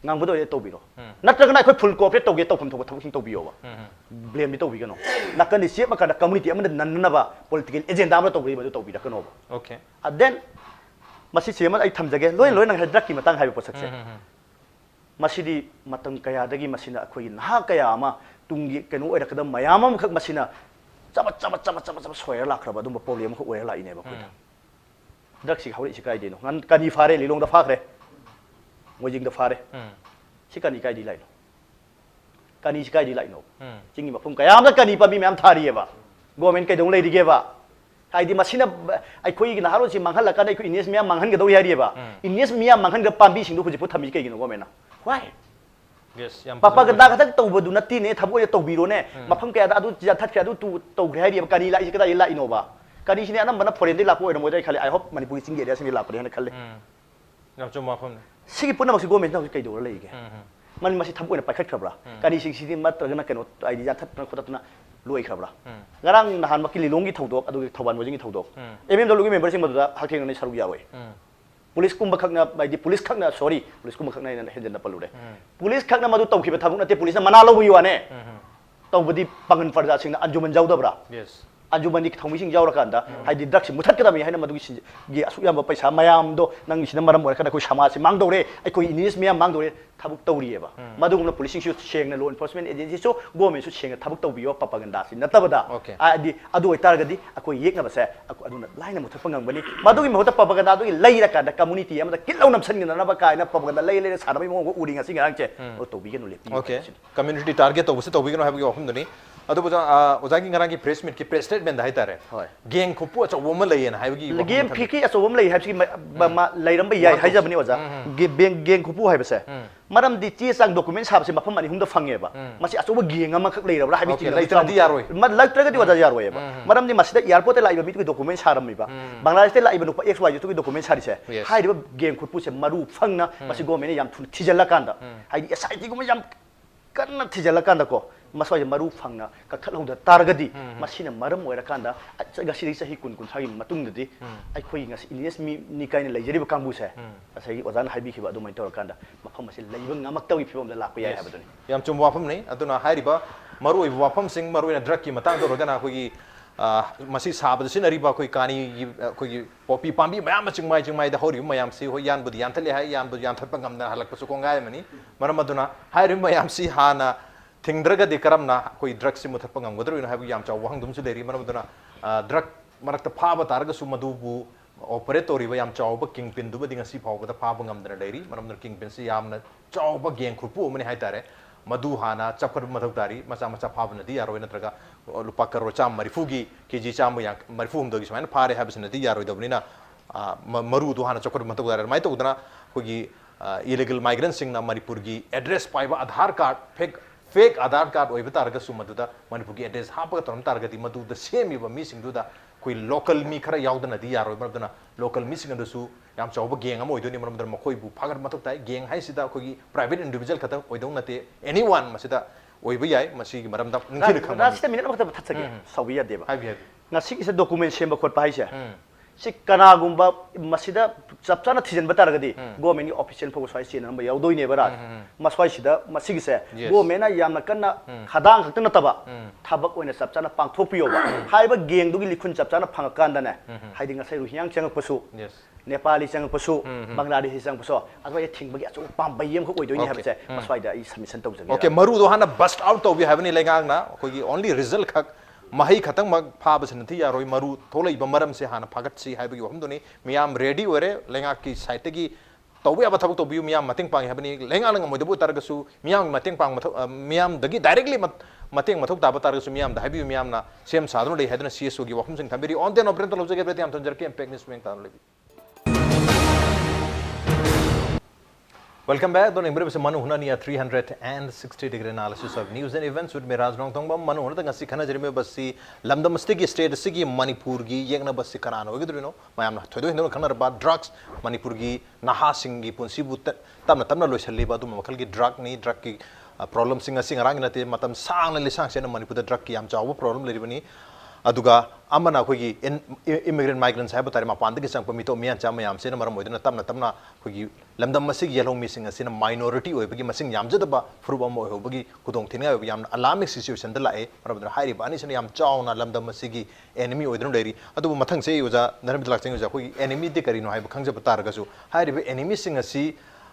ngangबदो तौबिरो नत्रगना अखोइ फुल कोऑपरेट तौगे तौफम थोब थबसिंग तौबियोबा ब्लेम नि तौबिगनो नकनि सेप मका कम्युनिटी अमन नन्नबा पॉलिटिकल एजेंडा अमन तौबि मदु तौबिरकनो ओके देन मसी सेमन आई थमजगे लोय नंग ड्रग की मतंग हाइबो पोसक्से मसीदी मतंग कयादगी मसीना अखोइ नहा कया अमा तुंगी कनो ओइरकदा मयाम अम खक मसीना चम सोयर लाखरबा दुम प्रॉब्लम खो ओइर लाइने बा खुदा ड्रग सी हौरि सिकाइ देनो ngन कनी फारे लिलोंग दा फाखरे मोजिंग दा फारे सिकानी काइ दि लाइनो कनी सिकाइ दि लाइनो चिंगी मफुम कयाम दा कनी पमी मैम थारिएबा गवर्नमेंट कइदों लेदिगेबा आइदि मसिना अखोइ नारो सि मंगहल का अखोइ इनेस मिया मंगहन गदौ यारिएबा इनेस मिया मंगहन ग पांबी सिंदु हुजि पु थमि कइगिनो गवर्नमेंट ना व्हाई यस याम पापा गदा खतक तौबदु नति ने थबो तौबिरो ने मफम कया अदु थत खया अदु तु तौग्रे हारिएबा कनी लाई कदा ला इनोबा ꯀꯔꯤ ꯁꯤꯅꯤ ꯑꯅꯝꯕꯅ ꯐꯣꯔꯦꯟꯗꯒꯤ ꯂꯥꯛꯄ ꯑꯣꯏꯔꯝꯃꯣꯏꯗ꯭ꯔꯥ ꯈꯜꯂꯦ ꯑꯥꯏ ꯍꯣꯞ ꯃꯅꯤꯄꯨꯔꯒꯤ ꯆꯤꯡꯒꯤ ꯑꯦꯔꯤꯌꯥꯁꯤꯡꯗꯒꯤ ꯂꯥꯛꯄꯅꯤ ꯍꯥꯏꯅ ꯈꯜꯂꯦ ꯌꯥꯝ ꯆꯨꯝꯕ ꯋꯥꯐꯝꯅꯤ ꯁꯤꯒꯤ ꯄꯨꯝꯅꯃꯛꯁꯤ ꯒꯣꯔꯃꯦꯟꯠꯅ ꯍꯧꯖꯤꯛ ꯀꯩꯗꯧꯔ ꯂꯩꯒꯦ ꯃꯁꯤ ꯊꯕꯛ ꯑꯣꯏꯅ ꯄꯥꯏꯈꯠꯈ꯭ꯔꯕ꯭ꯔꯥ ꯀꯔꯤꯁꯤꯡꯁꯤꯗꯤ ꯅꯠꯇ꯭ꯔꯒꯅ ꯀꯩꯅꯣ ꯍꯥꯏꯗꯤ ꯌꯥꯟꯊꯠꯇꯅ ꯈꯣꯠꯇꯠꯇꯅ ꯂꯣꯏꯈ꯭ꯔꯕ꯭ꯔꯥ ꯉꯔꯥꯡ ꯅꯍꯥꯟꯃꯛꯀꯤ ꯂꯤꯂꯣꯡꯒꯤ ꯊꯧꯗꯣꯛ ꯑꯗꯨꯒ ꯊꯧꯕꯥꯜ ꯃꯣꯏꯖꯤꯡꯒꯤ ꯊꯧꯗꯣꯛ MMWꯒꯤ ꯃꯦꯝꯕꯔꯁꯤꯡ ꯃꯗꯨꯗ ꯍꯛꯊꯦꯡꯅꯅ ꯁꯔꯨꯛ ꯌꯥꯎꯏ पुलिस कुंभ खकना बाइदी पुलिस खकना सॉरी पुलिस कुंभ खकना इन हेजन पलुरे पुलिस खकना मधु तौखिबे थाबुक नते पुलिस मना लौबु युवाने तौबदी पंगन फरजा सिंग अंजुमन जाउदबरा यस अंजुमन की थौमी सिंग जाउरा कांदा हाइदी ड्रग्स मुथतकदमी हाइना मधुगी गी असुयाम पैसा मयाम दो नंग सिना मरम ओर खना कोई समाज से मांग दौरे कोई इनिस मयाम मांग दौरे थाबुक तौरिएबा मधुगुमना पुलिस सिंग सेंगना law enforcement agency so government सु सेंगना थाबुक तौबियो पपगंदा सि नतबदा आदि अदु ओइतारगदी अकोई येकना बसे अदुना लाइना मुथप ngambani मधुगी महत पपगंदा दुगी लैरा कांदा कम्युनिटी अमदा किलौ नमसनगिना नबा कायना पपगंदा लै लै सानबई मो उरिंगा सिंग आंगचे ओ तौबिगनु लेपि ओके कम्युनिटी टारगेट तौबसे तौबिगनु हाबगी वफमदनी अदुबो ओजागी ngaraंगी प्रेस मीट की प्रेस स्टेटमेंट हाइतारे गेंग खुपु अचौबम लैयना हाबगी गेम फिकी अचौबम लै हाबसी लैरम बय याय हाइजबनी ओजा गेंग खुपु हाइबसे मरम दि ची सांग डॉक्यूमेंट साबसे मफम अनि हुंदा फंगेबा मसी अचौब गेंग अमा खक लैरबरा हाबी ची लैत्रदी यारोय लैत्रगदी ओजा यारोयबा मरम दि मसीदा एयरपोर्ट लाइबा मितु डॉक्यूमेंट सारमिबा बांग्लादेश ते लाइबा नुपा एक्स वाई तु डॉक्यूमेंट सारिसे हाइदिबा गेंग खुपु से मरु फंगना मसी गवर्नमेंट याम थु थिजला कांदा हाइदि एसआईटी गुम याम कन्ना थिजला कांदा को मसवाई मरु फंगना कखलौदा तारगदी मसीना मरम ओइरा कांदा गसिरि सही कुन कुन सागी मतुंगदि आइखोई ngasi इनियस मी निकाइना लैजरिबा कांगबुसे असै ओजान हाइबिखिबा अदुमै तौर कांदा मफम मसी लैबा ngamaktawि फिबम दा लापा याय हाबदुनि याम चुम वाफम नै अदुना हाइरिबा मरु ओइ वाफम सिंग मरु इन ड्रग की मतंग दो रगना कोई मसी साबद सिनरिबा कोई कानी कोई पॉपी पांबी मयाम चिंगमाई दा होरि मयाम सी हो यान बुद यानथले हाय यान बुद यानथप गमना हलक पसु कोंगाय मनी मरम अदुना हाइरि मयाम सी हाना थिंगद्रगदि करमना कोई ड्रग से मुथप गमगदरो इन हाबु याम चाव वहंगदुम सुलेरी मरम अदुना ड्रग मरक्ता फाबा तारगसु मदुबु ऑपरेट तोरिबा याम चाव किंग पिन दुबदि ngasi फावबदा फाबा गमदना लेरी मरम अदुना किंग पिन से यामना चाव गेंग खुपु मने हाइतारे मधु हाना चपकर मथौ तारी मचा मचा फाबनदी यारोय नत्रगा लुपा करो चाम मरिफुगी केजी चाम या मरिफु हमदगी समान फारे हाबसनदी यारोय दबनिना मरु दु हाना चपकर मथौ तारी माइ तौदना कोगी इलीगल माइग्रेंट सिंगना मणिपुरगी एड्रेस पाइबा आधार कार्ड फेक आधार कार्ड ओइबा तारगसु मदुदा मणिपुरगी एड्रेस हापगा तरम तारगदी मदुदा सेमिबा मी सिंगदुदा कोई लोकल मी खरा यावदनदी यारोय मरदना लोकल मी सिंगदसु याम चावबा गेंग अमा ओइदोनि मरमदर मखोइबु फागर मथौ ताइ गेंग हाइसिदा कोगी प्राइवेट इंडिविजुअल खता ओइदौ नते एनीवन मसिदा ओइबा याय मसिगी मरमदा निखिल खम रासिदा मिनट मखता थत्सगे सौबिया देबा हाबि हाबि ngasi isa document semba khotpa haise si kanagumba masida chapchana thijen bataragadi government ki official fo swai chen number yaudoi ne bara maswai sida masigi se government na yamna kanna khadang khakta nataba thabak oina chapchana pangthokpiyo ba haiba geng dugi likhun chapchana phangakanda ne haidi ngasai ruhyang changak pasu Nepali चंग पसु बांग्लादेशी चंग पसु अथवा ये thing बगी अचो palm बयम खो ओइदोनि हाबसे मसवाइदा ई submission तौजगे okay मरु दो हाना बस्ट आउट तौबि हाबनि लेगांगना कोगी ओनली रिजल्ट खक महै खतंग मग फाबसनथि यारोय मरु थोलै बमरम से हाना फागतसि हाबगी वहमदोनि मियाम रेडी ओरे लेगा की साइट की तौबे अब थबक तौबियु मियाम मतेंग पांग हाबनि लेगा लंग मोइदबु तारगसु मियाम मतेंग पांग मथ मियाम दगी डायरेक्टली मतेंग मथौ ताब तारगसु मियाम दा हाबि मियाम ना सेम सादनो ले हादना सीएसओ गी वहम सिंग थबेरी ऑन देन ऑपरेटर लौजगे बेते हम तंजर के इम्पैक्ट न्यूज़ में तान लेबि Welcome back. Don Imbre se manu huna niya 360 degree analysis of news and events with me Raj Nong Tongba manu huna tanga sikhana jerime basi lamdam stage state sigi Manipur gi yengna basi karano ogidrino mayam na thodo hindo khana ba drugs Manipur gi naha singi punsi but tamna loisalli ba dum makhal gi drug ki problem singa singarang na te matam sang na lisang se na Manipur da drug ki yam chawo problem leribani aduga amana khogi immigrant migrants hai batari ma pand gi sang pamito mian chama yam se na maram oidna tamna khogi lamdam masig yelong missing asina minority oi bagi masing yam jadaba furuba mo ho bagi kudong thinga oi yam alarming situation da lae maram hairi bani sina yam chauna lamdam masigi enemy oidnu leiri adu mathang se uja naram dilak chang uja khogi enemy de karino hai khangja batar ga su hairi be enemy sing asi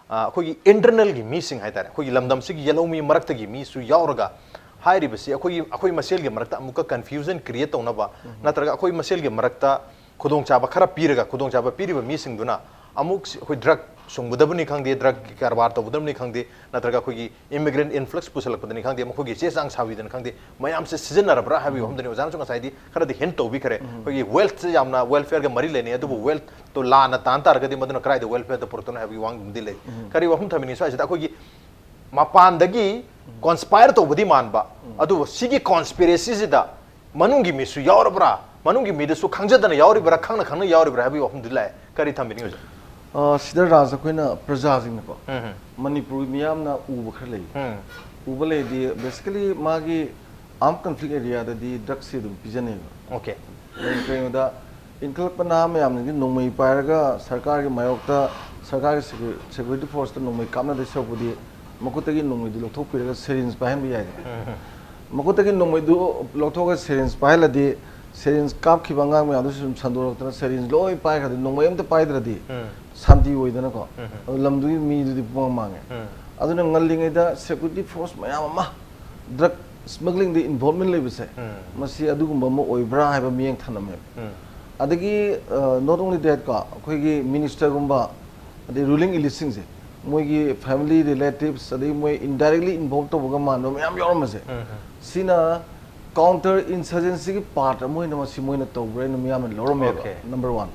khogi internal gi missing hai tare khogi lamdam sigi yelong mi marakta gi mi su yauraga हाइरि बसी अखोई मसेल के मरक्ता अमुक confusion create तौनबा नत्रगा अखोई मसेल के मरक्ता खुदोंग चाबा खरा पीरगा खुदोंग चाबा पीरिबा मीसिंगदुना अमुक अखोई drug सुंगबदबनी खंगदे drug की कारबार तौबदबनी खंगदे नत्रगा अखोई इमिग्रेंट इन्फ्लक्स पुसलकदनी खंगदे अमुखोगी चेचांग साविदन खंगदे मयाम से सिजनरबरा हाबि हमदनी ओजान चंग साइदी खरादि हेन तौबि खरे अखोई वेल्थ से यामना वेलफेयर के मरी लेने अदुबु वेल्थ तो लाना तांतारगदि मदन क्राइद वेलफेयर द पुरतन हाबि वांग दिले करी वहम थमिनी साइदा अखोई मापानदगी कॉन्स्पायर तौबदी मानबा अदु सिगी कॉन्स्पिरेसी सिदा मनुंगी मिसु यावरब्रा ꯃꯅꯨꯡꯒꯤ ꯃꯤꯗꯁꯨ ꯈꯪꯖꯗꯅ ꯌꯥꯎꯔꯤꯕ꯭ꯔꯥ ꯈꯪꯅ ꯈꯪꯅ ꯌꯥꯎꯔꯤꯕ꯭ꯔꯥ ꯍꯥꯏꯕꯒꯤ ꯋꯥꯐꯝꯗꯨ ꯂꯥꯛꯑꯦ ꯀꯔꯤ ꯊꯝꯕꯤꯅꯤꯡꯉꯤ ꯍꯧꯖꯤꯛ ꯁꯤꯗ ꯔꯥꯖ ꯑꯩꯈꯣꯏꯅ ꯄ꯭ꯔꯖꯥꯁꯤꯡꯅꯀꯣ ꯃꯅꯤꯄꯨꯔ ꯃꯤꯌꯥꯝꯅ ꯎꯕ ꯈꯔ ꯂꯩ ꯎꯕ ꯂꯩꯗꯤ ꯕꯦꯁꯤꯀꯦꯂꯤ ꯃꯥꯒꯤ ꯑꯥꯔꯝ ꯀꯟꯐ꯭ꯂꯤꯛ ꯑꯦꯔꯤꯌꯥꯗꯗꯤ ꯗ꯭ꯔꯒꯁꯤ ꯑꯗꯨꯝ ꯄꯤꯖꯅꯩꯕ ꯑꯣꯀꯦ ꯀꯩꯅꯣꯗ ꯏꯟꯈꯠꯂꯛꯄ ꯅꯍꯥ ꯃꯌꯥꯝꯅꯗꯤ ꯅꯣꯡꯃꯩ ꯄꯥꯏꯔꯒ ꯁꯔꯀꯥꯔꯒꯤ ꯃꯥꯌꯣꯛꯇ ꯁꯔꯀꯥꯔꯒꯤ ꯁꯦꯀ꯭ꯌꯨꯔꯤꯇꯤ ꯐꯣꯔꯁꯇ ꯅꯣꯡꯃꯩ ꯀꯥꯞꯅꯗꯣꯏ ꯁꯔꯨꯛꯄꯨꯗꯤ ꯃꯈꯨꯠꯇꯒꯤ ꯅꯣꯡꯃꯩꯗꯨ ꯂꯧꯊꯣꯛꯄꯤꯔꯒ ꯁꯦꯔꯤꯟꯁ ꯄꯥꯏꯍꯟꯕ ꯌꯥꯏꯗꯅ ꯃꯈꯨꯠꯇꯒꯤ ꯅꯣꯡꯃꯩꯗꯨ ꯂꯧꯊꯣꯛꯑꯒ ꯁꯦꯔꯤꯟꯁ ꯄꯥꯏꯍꯜꯂꯗꯤ ꯁꯦꯔꯤꯟꯁ ꯀꯥꯞꯈꯤꯕ ꯑꯉꯥꯡ ꯃꯌꯥꯝꯗꯨꯁꯨ ꯁꯨꯝ ꯁꯟꯗꯣꯔꯛꯇꯅ ꯁꯦꯔꯤꯟꯁ ꯂꯣꯏ ꯄꯥꯏꯈ꯭ꯔꯗꯤ ꯅꯣꯡꯃꯩ ꯑꯝꯇ ꯄꯥꯏꯗ꯭ꯔꯗꯤ ꯁꯥꯟꯇꯤ ꯑꯣꯏꯗꯅꯀꯣ ꯑꯗꯨ ꯂꯝꯗꯨꯒꯤ ꯃꯤꯗꯨꯗꯤ ꯄꯨꯡꯃꯥꯡ ꯃꯥꯡꯉꯦ ꯑꯗꯨꯅ ꯉꯜꯂꯤꯉꯩꯗ ꯁꯦꯀ꯭ꯌꯨꯔꯤꯇꯤ ꯐꯣꯔꯁ ꯃꯌꯥꯝ ꯑꯃ ꯗ꯭ꯔꯒ ꯁ꯭ꯃꯒ꯭ꯂꯤꯡꯗ ꯏꯟꯚꯣꯜꯚꯃꯦꯟ ꯂꯩꯕꯁꯦ ꯃꯁꯤ ꯑꯗꯨꯒꯨꯝꯕ ꯑꯃ ꯑꯣꯏꯕ꯭ꯔꯥ ꯍꯥꯏꯕ ꯃꯤꯠꯌꯦꯡ ꯊꯝꯂꯝꯃꯦꯕ ꯑꯗꯒꯤ ꯅꯣꯠ ꯑꯣꯟꯂꯤ ꯗꯦꯠ ꯀꯣ ꯑꯩꯈꯣꯏꯒꯤ ꯃꯤꯅꯤꯁꯇꯔꯒꯨꯝꯕ ꯑꯗꯩ ꯔꯨꯂꯤꯡ ꯏꯂꯤꯠꯁꯤꯡꯁꯦ ꯃꯣꯏꯒꯤ ꯐꯦꯃꯤꯂꯤ ꯔꯤꯂꯦꯇꯤꯚꯁ ꯑꯗꯒꯤ ꯃꯣꯏ ꯏꯟꯗꯥꯏꯔꯦꯛꯂꯤ ꯏꯟꯚꯣꯜꯚ ꯇꯧꯕꯒ ꯃꯥꯟꯕ ꯃꯌꯥꯝ ꯌꯥꯎꯔꯝꯕꯁꯦ ꯁꯤꯅ ꯀꯥꯎꯟꯇꯔ ꯏꯟꯁꯔꯖꯦꯟꯁꯤꯒꯤ ꯄꯥꯔꯠ ꯑꯃ ꯑꯣꯏꯅ ꯃꯁꯤ ꯃꯣꯏꯅ ꯇꯧꯕ꯭ꯔꯥ ꯍꯥꯏꯅ ꯃꯤꯌꯥꯝꯅ ꯂꯧꯔꯝꯃꯦꯕ ꯅꯝꯕꯔ ꯋꯥꯟ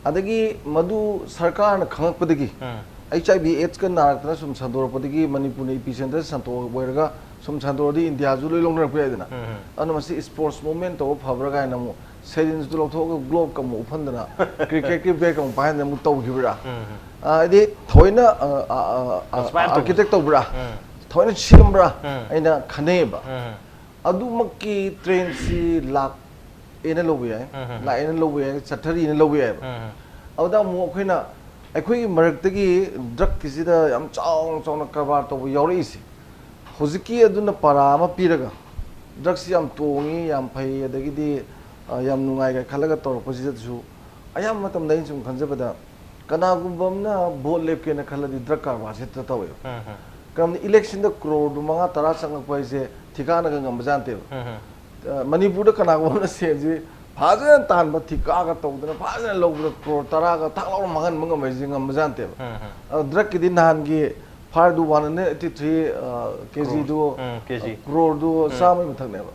ꯑꯗꯒꯤ ꯃꯗꯨ ꯁꯔꯀꯥꯔꯅ ꯈꯪꯉꯛꯄꯗꯒꯤ HIV AIDS ꯅꯥꯔꯛꯇꯅ ꯁꯨꯝ ꯁꯟꯗꯣꯔꯛꯄꯗꯒꯤ ꯃꯅꯤꯄꯨꯔꯅ ꯏꯄꯤ ꯁꯦꯟꯇꯔ ꯑꯣꯏꯔꯒ ꯁꯨꯝ ꯁꯟꯗꯣꯔꯛꯑꯗꯤ ꯏꯟꯗꯤꯌꯥꯁꯨ ꯂꯣꯏ ꯂꯧꯅꯔꯛꯄ ꯌꯥꯏꯗꯅ ꯑꯗꯨꯅ ꯃꯁꯤ ꯏꯁꯄꯣꯔꯠꯁ ꯃꯨꯚꯃꯦꯟ ꯇꯧꯕ ꯐꯕ꯭ꯔꯥ ꯀꯥꯏꯅ ꯑꯃꯨꯛ ꯁꯦꯔꯤꯟꯁꯇꯨ ꯂꯧꯊꯣꯛꯑꯒ ꯒ꯭ꯂꯣꯞꯀ ꯑꯃꯨꯛ ꯎꯞꯍꯟꯗꯅ ꯀ꯭ꯔꯤꯀꯦꯠꯀꯤ ꯕꯦꯒ ꯑꯃꯨꯛ ꯄꯥꯏꯍꯟꯗꯅ ꯑꯃꯨꯛ ꯇꯧꯈꯤꯕ꯭ꯔꯥ ꯍꯥꯏꯗꯤ ꯊꯑꯣꯏꯅ ꯑꯥꯔꯀꯤꯇꯦꯛ ꯇꯧꯕ꯭ꯔꯥ ꯊꯑꯣꯏꯅ ꯁꯦꯝꯕ꯭ꯔꯥ ꯑꯩꯅ ꯈꯟꯅꯩꯌꯦꯕ ꯑꯗꯨꯃꯛꯀꯤ ꯇ꯭ꯔꯦꯟꯁꯤ ꯂꯥꯛꯑꯦꯅ ꯂꯧꯕ ꯌꯥꯏ ꯂꯥꯛꯑꯦꯅ ꯂꯧꯕ ꯌꯥꯏ ꯆꯠꯊꯔꯤꯅ ꯂꯧꯕ ꯌꯥꯏꯕ ꯑꯗꯨꯗ ꯑꯃꯨꯛ ꯑꯩꯈꯣꯏꯅ ꯑꯩꯈꯣꯏꯒꯤ ꯃꯔꯛꯇꯒꯤ ꯗ꯭ꯔꯒꯀꯤꯁꯤꯗ ꯌꯥꯝ ꯆꯥꯎꯅ ꯆꯥꯎꯅ ꯀꯔꯕꯥꯔ ꯇꯧꯕ ꯌꯥꯎꯔꯛꯏꯁꯤ ꯍꯧꯖꯤꯛꯀꯤ ꯑꯗꯨꯅ ꯄꯔꯥ ꯑꯃ ꯄꯤꯔꯒ ꯗ꯭ꯔꯒꯁꯤ ꯌꯥꯝ ꯇꯣꯡꯉꯤ ꯌꯥꯝ ꯐꯩ ꯑꯗꯒꯤꯗꯤ ꯌꯥꯝ ꯅꯨꯡꯉꯥꯏꯒ ꯈꯜꯂꯒ ꯇꯧꯔꯛꯄꯁꯤꯗꯁꯨ ꯑꯌꯥꯝꯕ ꯃꯇꯝꯗ ꯑꯩꯅ ꯁꯨꯝ ꯈꯟꯖꯕꯗ ꯀꯅꯥꯒꯨꯝꯕ ꯑꯃꯅ ꯚꯣꯠ ꯂꯦꯞꯀꯦꯅ ꯈꯜꯂꯗꯤ ꯗ꯭ꯔꯒ ꯀꯔꯕꯥꯔꯁꯦ ꯍꯦꯛꯇ ꯇꯧꯋꯦꯕ ꯀꯔꯝꯅ ꯏꯂꯦꯛꯁꯟꯗ ꯀ꯭ꯔꯣꯔꯗꯨ 5-10 ꯆꯪꯉꯛꯄ ꯍꯥꯏꯁꯦ ꯊꯤꯀꯥꯅꯒ ꯉꯝꯕꯖꯥꯠ ꯅꯠꯇꯦꯕ ꯃꯅꯤꯄꯨꯔꯗ ꯀꯅꯥꯒꯨꯝꯕ ꯑꯃꯅ ꯁꯦꯟꯁꯤ ꯐꯖꯅ ꯇꯥꯟꯕ ꯊꯤꯀꯥꯒ ꯇꯧꯗꯅ ꯐꯖꯅ ꯂꯧꯕꯗ ꯀ꯭ꯔꯣꯔ 10ꯒ ꯊꯥꯛ ꯂꯥꯎꯅ ꯃꯥꯡꯍꯟꯕ ꯉꯝꯕꯁꯦ ꯉꯝꯕꯖꯥꯠ ꯅꯠꯇꯦꯕ ꯗ꯭ꯔꯒꯀꯤꯗꯤ ꯅꯍꯥꯟꯒꯤ ꯐꯥꯔꯗꯨ 183 ꯀꯦꯖꯤꯗꯨ ꯀ꯭ꯔꯣꯔꯗꯨ 100 ꯃꯊꯛꯅꯦꯕ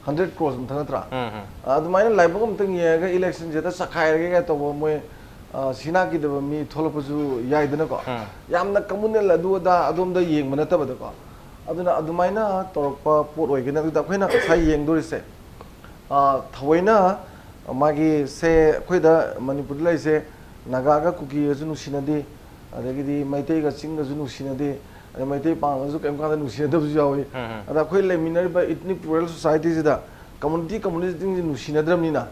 100 crores ꯃꯊꯛ ꯅꯠꯇ꯭ꯔꯥ ꯑꯗꯨꯃꯥꯏꯅ ꯂꯥꯏꯕꯛ ꯑꯃꯇꯪ ꯌꯦꯡꯉꯒ ꯏꯂꯦꯛꯁꯟꯁꯤꯗ ꯆꯈꯥꯏꯔꯒꯦ ꯀꯥꯏ ꯇꯧꯕ ꯃꯣꯏ ꯁꯤꯅꯥꯈꯤꯗꯕ ꯃꯤ ꯊꯣꯛꯂꯛꯄꯁꯨ ꯌꯥꯏꯗꯅꯀꯣ ꯌꯥꯝꯅ ꯀꯝꯃꯨꯅꯦꯜ ꯑꯗꯨ ꯑꯗꯥ ꯑꯗꯣꯝꯗ ꯌꯦꯡꯕ ꯅꯠꯇꯕꯗꯀꯣ ꯑꯗꯨꯅ ꯑꯗꯨꯃꯥꯏꯅ ꯇꯧꯔꯛꯄ ꯄꯣꯠ ꯑꯣꯏꯒꯅꯤ ꯑꯗꯨꯗ ꯑꯩꯈꯣꯏꯅ ꯉꯁꯥꯏ ꯌꯦꯡꯗꯣꯔꯤꯁꯦ ꯊꯑꯣꯏꯅ ꯃꯥꯒꯤ ꯁꯦ ꯑꯩꯈꯣꯏꯗ ꯃꯅꯤꯄꯨꯔꯗ ꯂꯩꯔꯤꯁꯦ ꯅꯥꯒꯥꯒ ꯀꯨꯀꯤꯒꯁꯨ ꯅꯨꯡꯁꯤꯅꯗꯦ ꯑꯗꯒꯤꯗꯤ ꯃꯩꯇꯩꯒ ꯆꯤꯡꯒꯁꯨ ꯅꯨꯡꯁꯤꯅꯗꯦ ꯑꯗꯩ ꯃꯩꯇꯩ ꯄꯥꯡꯒꯁꯨ ꯀꯔꯤꯝ ꯀꯥꯟꯗ ꯅꯨꯡꯁꯤꯅꯗꯕꯁꯨ ꯌꯥꯎꯏ ꯑꯗ ꯑꯩꯈꯣꯏ ꯂꯩꯃꯤꯟꯅꯔꯤꯕ ꯏꯊꯅꯤꯛ ꯄ꯭ꯂꯨꯔꯦꯜ ꯁꯣꯁꯥꯏꯇꯤꯁꯤꯗ ꯀꯝꯃꯨꯅꯤꯇꯤꯁꯤꯡꯁꯤ ꯅꯨꯡꯁꯤꯅꯗ꯭ꯔꯕꯅꯤꯅ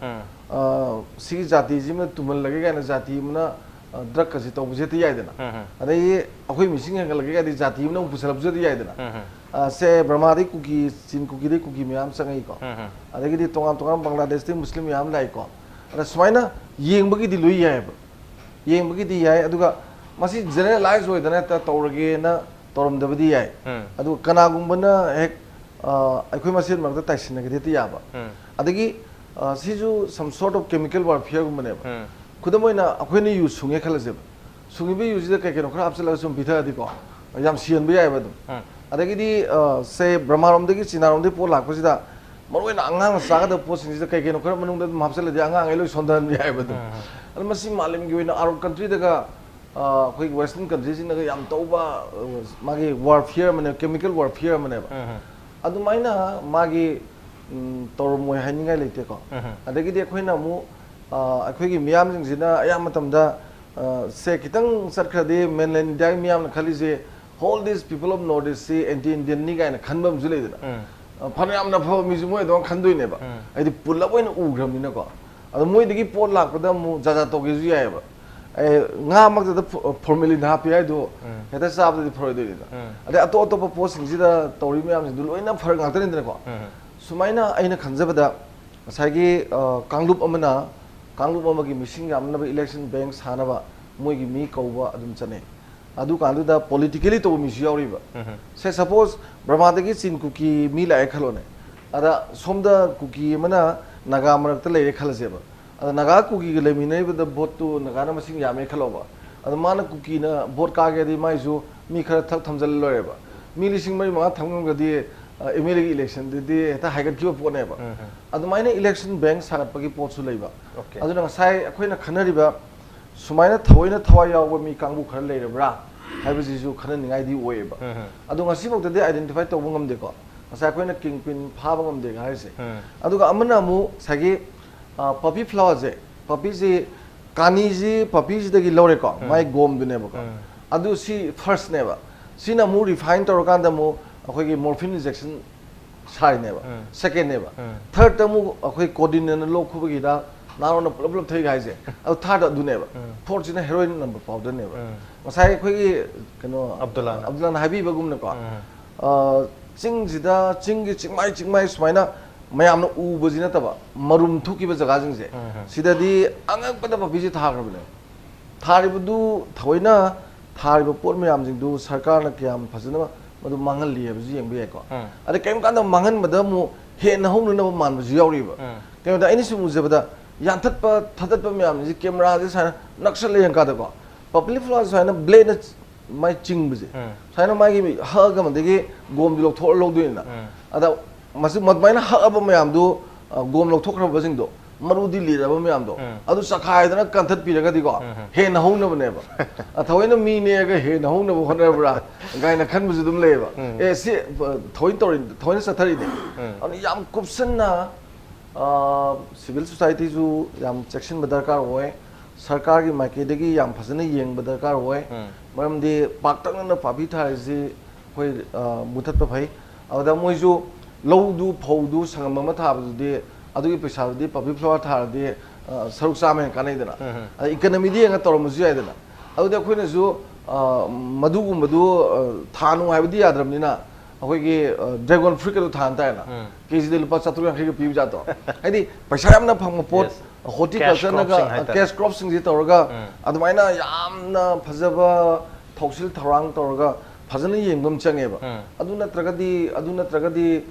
ꯁꯤꯒꯤ ꯖꯥꯇꯤꯁꯤꯃ ꯇꯨꯝꯍꯜꯂꯒꯦ ꯀꯥꯏꯅ ꯖꯥꯇꯤ ꯑꯃꯅ ꯗ꯭ꯔꯒꯀꯁꯤ ꯇꯧꯕꯁꯦ ꯍꯦꯛꯇ ꯌꯥꯏꯗꯅ ꯑꯗꯒꯤ ꯑꯩꯈꯣꯏ ꯃꯤꯁꯤꯡ ꯍꯦꯟꯒꯠꯂꯒꯦ ꯀꯥꯏꯗꯤ ꯖꯥꯇꯤ ꯑꯃꯅ ꯑꯃꯨꯛ ꯄꯨꯁꯜꯂꯛꯄꯁꯨ ꯍꯦꯛꯇ ꯌꯥꯏꯗꯅ ꯁꯦ ꯕꯔꯃꯥꯗꯩ ꯀꯨꯀꯤ ꯆꯤꯟ ꯀꯨꯀꯤꯗꯩ ꯀꯨꯀꯤ ꯃꯌꯥꯝ ꯆꯪꯉꯛꯏꯀꯣ ꯑꯗꯒꯤꯗꯤ ꯇꯣꯉꯥꯟ ꯕꯪꯒ꯭ꯂꯥꯗꯦꯁꯇꯩ ꯃꯨꯁꯂꯤꯝ ꯃꯌꯥꯝ ꯂꯥꯛꯏꯀꯣ ꯑꯗ ꯁꯨꯃꯥꯏꯅ ꯌꯦꯡꯕꯒꯤꯗꯤ ꯂꯣꯏ ꯌꯥꯏꯑꯕ ꯌꯦꯡꯕꯒꯤꯗꯤ ꯌꯥꯏ ꯑꯗꯨꯒ ꯃꯁꯤ ꯖꯦꯅꯔꯦꯂꯥꯏꯁ ꯑꯣꯏꯗꯅ ꯍꯦꯛꯇ ꯇꯧꯔꯒꯦꯅ ꯇꯧꯔꯝꯗꯕꯗꯤ ꯌꯥꯏ ꯑꯗꯨꯒ ꯀꯅꯥꯒꯨꯝꯕꯅ ꯍꯦꯛ ꯑꯩꯈꯣꯏ ꯃꯁꯦꯟ ꯃꯔꯛꯇ ꯇꯥꯏꯁꯤꯟꯅꯒꯗꯤ ꯍꯦꯛꯇ ꯌꯥꯕ ꯑꯗꯒꯤ ꯁꯤꯁꯨ ꯁꯝ ꯁꯣꯔꯠ ꯑꯣꯐ ꯀꯦꯃꯤꯀꯦꯜ ꯋꯥꯔꯐꯤꯌꯔꯒꯨꯝꯕꯅꯦꯕ ꯈꯨꯗꯝ ꯑꯣꯏꯅ ꯑꯩꯈꯣꯏꯅ ꯌꯨ ꯁꯨꯡꯉꯦ ꯈꯜꯂꯁꯦꯕ ꯁꯨꯡꯉꯤꯕ ꯌꯨꯁꯤꯗ ꯀꯩ ꯀꯩꯅꯣ ꯈꯔ ꯍꯥꯞꯆꯤꯜꯂꯒ ꯁꯨꯝ ꯄꯤꯊꯛꯑꯗꯤꯀꯣ ꯌꯥꯝ ꯁꯤꯍꯟꯕ ꯌꯥꯏꯑꯕ ꯑꯗꯨꯝ ꯑꯗꯒꯤꯗꯤ ꯁꯦ ꯕ꯭ꯔꯍ꯭ꯃꯥꯔꯣꯝꯗꯒꯤ ꯆꯤꯅꯥꯔꯣꯝꯗꯒꯤ ꯄꯣꯠ ꯂꯥꯛꯄꯁꯤꯗ ꯃꯔꯨꯑꯣꯏꯅ ꯑꯉꯥꯡꯅ ꯆꯥꯒꯗꯕ ꯄꯣꯠꯁꯤꯡꯁꯤꯗ ꯀꯩ ꯀꯩꯅꯣ ꯈꯔ ꯃꯅꯨꯡꯗ ꯑꯗꯨꯝ ꯍꯥꯞꯆꯤꯜꯂꯗꯤ ꯑꯉꯥꯡꯉꯩ ꯂꯣꯏ ꯁꯣꯟꯊꯍꯟꯕ ꯌꯥꯏꯑꯕ ꯑꯗꯨꯝ ꯑꯗꯨ ꯃꯁꯤ ꯃꯥꯂꯦꯝꯒꯤ ꯑꯣꯏꯅ ꯑꯥꯎꯠ ꯀꯟꯇ꯭ꯔꯤꯗꯒ ꯑꯩꯈꯣꯏꯒꯤ ꯋꯦꯁꯇꯔꯟ ꯀꯟꯇ꯭ꯔꯤꯁꯤꯡꯅꯒ ꯌꯥꯝ ꯇꯧꯕ ꯃꯥꯒꯤ ꯋꯥꯔꯐꯤꯌꯔ ꯑꯃꯅꯦꯕ ꯀꯦꯃꯤꯀꯦꯜ ꯋꯥꯔꯐꯤꯌꯔ ꯑꯃꯅꯦꯕ ꯑꯗꯨꯃꯥꯏꯅ ꯃꯥꯒꯤ ꯇꯧꯔꯝꯃꯣꯏ ꯍꯥꯏꯅꯤꯡꯉꯥꯏ ꯂꯩꯇꯦꯀꯣ ꯑꯗꯒꯤꯗꯤ ꯑꯩꯈꯣꯏꯅ ꯑꯃꯨꯛ ꯑꯩꯈꯣꯏꯒꯤ ꯃꯤꯌꯥꯝꯁꯤꯡꯁꯤꯅ ꯑꯌꯥꯝꯕ ꯃꯇꯝꯗ ꯁꯦ ꯈꯤꯇꯪ ꯆꯠꯈ꯭ꯔꯗꯤ ꯃꯦꯟꯂꯦꯟ ꯏꯟꯗꯤꯌꯥꯒꯤ ꯃꯤꯌꯥꯝꯅ ꯈꯜꯂꯤꯁꯦ whole this people of north east anti ꯏꯟꯗꯤꯌꯟꯅꯤ ꯀꯥꯏꯅ ꯈꯟꯕ ꯑꯃꯁꯨ ꯂꯩꯗꯅ ꯐꯅꯌꯥꯝꯅ ꯐꯕ ꯃꯤꯁꯨ ꯃꯣꯏ ꯑꯗꯨꯃꯥꯏꯅ ꯈꯟꯗꯣꯏꯅꯦꯕ ꯍꯥꯏꯗꯤ ꯄꯨꯜꯂꯞ ꯑꯣꯏꯅ ꯎꯈ꯭ꯔꯕꯅꯤꯅꯀꯣ ꯑꯗꯣ ꯃꯣꯏꯗꯒꯤ ꯄꯣꯠ ꯂꯥꯛꯄꯗ ꯑꯃꯨꯛ ꯖꯥꯖꯥ ꯇꯧꯒꯦꯁꯨ ꯌꯥꯏꯑꯕ ꯉꯥꯃꯛꯇꯗ ꯐꯣꯔꯃꯦꯂꯤꯟ ꯍꯥꯞꯄꯤ ꯍꯥꯏꯗꯣ ꯍꯦꯛꯇ ꯆꯥꯕꯗꯗꯤ ꯐꯔꯣꯏꯗꯣꯏꯅꯤꯗ ꯑꯗꯩ ꯑꯇꯣꯞ ꯑꯇꯣꯞꯄ ꯄꯣꯠꯁꯤꯡꯁꯤꯗ ꯇꯧꯔꯤꯕ ꯃꯌꯥꯝꯁꯤꯡꯗꯨ ꯂꯣꯏꯅ ꯐꯔꯛ ꯉꯥꯛꯇꯅꯤꯗꯅꯀꯣ ꯁꯨꯃꯥꯏꯅ ꯑꯩꯅ ꯈꯟꯖꯕꯗ ꯉꯁꯥꯏꯒꯤ ꯀꯥꯡꯂꯨꯞ ꯑꯃꯒꯤ ꯃꯤꯁꯤꯡ ꯌꯥꯝꯅꯕ ꯏꯂꯦꯛꯁꯟ ꯕꯦꯡ ꯁꯥꯅꯕ ꯃꯣꯏꯒꯤ ꯃꯤ ꯀꯧꯕ ꯑꯗꯨꯝ ꯆꯠꯅꯩ ꯑꯗꯨꯀꯥꯟꯗꯨꯗ ꯄꯣꯂꯤꯇꯤꯀꯦꯂꯤ ꯇꯧꯕ ꯃꯤꯁꯨ ꯌꯥꯎꯔꯤꯕ ꯁꯦ ꯁꯄꯣꯖ ꯕꯔꯃꯥꯗꯒꯤ ꯆꯤꯟ ꯀꯨꯀꯤ ꯃꯤ ꯂꯥꯛꯑꯦ ꯈꯜꯂꯣꯅꯦ ꯑꯗ ꯁꯣꯝꯗ ꯀꯨꯀꯤ ꯑꯃꯅ ꯅꯥꯒꯥ ꯃꯔꯛꯇ ꯂꯩꯔꯦ ꯈꯜꯂꯁꯦꯕ ꯑꯗ ꯅꯥꯒꯥ ꯀꯨꯀꯤꯒ ꯂꯩꯃꯤꯟꯅꯔꯤꯕꯗ ꯚꯣꯠꯇꯨ ꯅꯥꯒꯥꯅ ꯃꯁꯤꯡ ꯌꯥꯝꯃꯦ ꯈꯜꯂꯣꯕ ꯑꯗ ꯃꯥꯅ ꯀꯨꯀꯤꯅ ꯚꯣꯠ ꯀꯥꯒꯦꯗꯤ ꯃꯥꯏꯁꯨ ꯃꯤ ꯈꯔ ꯊꯝꯖꯤꯜꯂ ꯂꯣꯏꯔꯦꯕ ꯃꯤ 3,000-4,000 ꯊꯝꯉꯝꯒꯗꯤ MLAꯒꯤ इलेक्शन हेता हाइगटखिबा पोनेबा अदुमाइना इलेक्शन बैंक सागटपगी पोटसु लैबा अदुना ngasai अखोइना खनरिबा सुमाइना थवइना थवा यावबा मी कांगबु खर लेरब्रा हाइबजिसु खननिङाइदि ओयबा अदु ngasiबोक्तदि आइडेंटिफाई तौबो ngamdeko ngasai अखोइना किंग पिन फाबा ngamदे हाइसे अदुगा अमना मु सागी poppy flower je poppy ji kani ji poppy ji dagi lore ko mai gom du ne ba ko adu si first ne ba sina mu refine tor kan da mu akhoi gi morphine injection sai ne ba second ne ba third ta mu akhoi codeine na lo khu gi da na ro na problem thai gai je adu third adu ne ba fourth ji na heroin number powder ne ba masai akhoi gi kano abdullah na habi ba gum ne ko ching ji da ching gi chingmai sumaina mayam na u ba ji na ta ba marum thu ki ba jaga jing je sida di angak pa da poppy ji tha gra ba ne thari bu du thoina thari bu pot mayam jing du sarkar na kyam phajana madu mangal li ba ji yeng be ko ade kaim kan da mangan ba da mu he na hong na ba man ba ji yaw ri ba kaim da ini su mu je ba da yan that pa mayam ji camera ji sa naksal le yang ka da ko public floor sa na blade na mai ching ba ji sa na mai gi ha ga man de gi gom di lok thor lok du na ada masu mat mai na ha ba mayam du gom lok thok ra ba jing do maru di li ra ba mayam do adu sakhai da na kan that pi ra ga di ko he na hong na ba ne ba thoi na mi ne ga he na hong na ba hon ra bra gai na khan bu ji dum le ba e si thoi na sa thari de ani yam kupsan na civil society ju yam section ba darkar hoy sarkar gi maike de gi yam phasana yeng ba darkar hoy maram di pak tak na pabi thai ji hoi muthat pa phai ada moi ju lo du phau du sangam ma tha ba de adu gi paisa di public floor tha di saruk sa me kanai dana economy di nga tor mu ji ai dana adu de khoi na ju madu gu madu thanu hai di yadram ni na akhoi gi dragon fruit ka than ta na kg de lupa 7 khi pi ja to ai di paisa yam na phang pot horticulture na ga cash crop sing ji tor ga adu mai na yam na phajaba thoksil tharang tor ga phajana yengbam change ba adu na traga di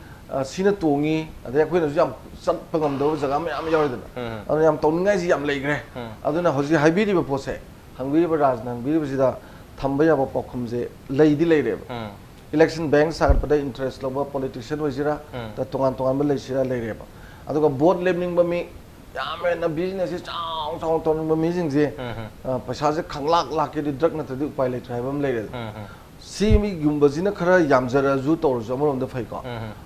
sina tongi ade akhoi na yam sat pangam do jaga me yam yaw dana adu yam tong ngai ji yam lei gre adu na hoji haibi ri ba pose hangbi ba raj nang bi bi da thamba ya ba pokhum je lei di lei re ba election bank sar pada interest lo ba politician wa jira ta tongan ba lei sira lei re ba adu ga board leveling ba mi yam na business is chang ton ba mi jing je paisa je khanglak lak ke di drug na ta di upai lei trai bam lei re si mi gumba jina khara yam jara ju tor jo amrom da phai ko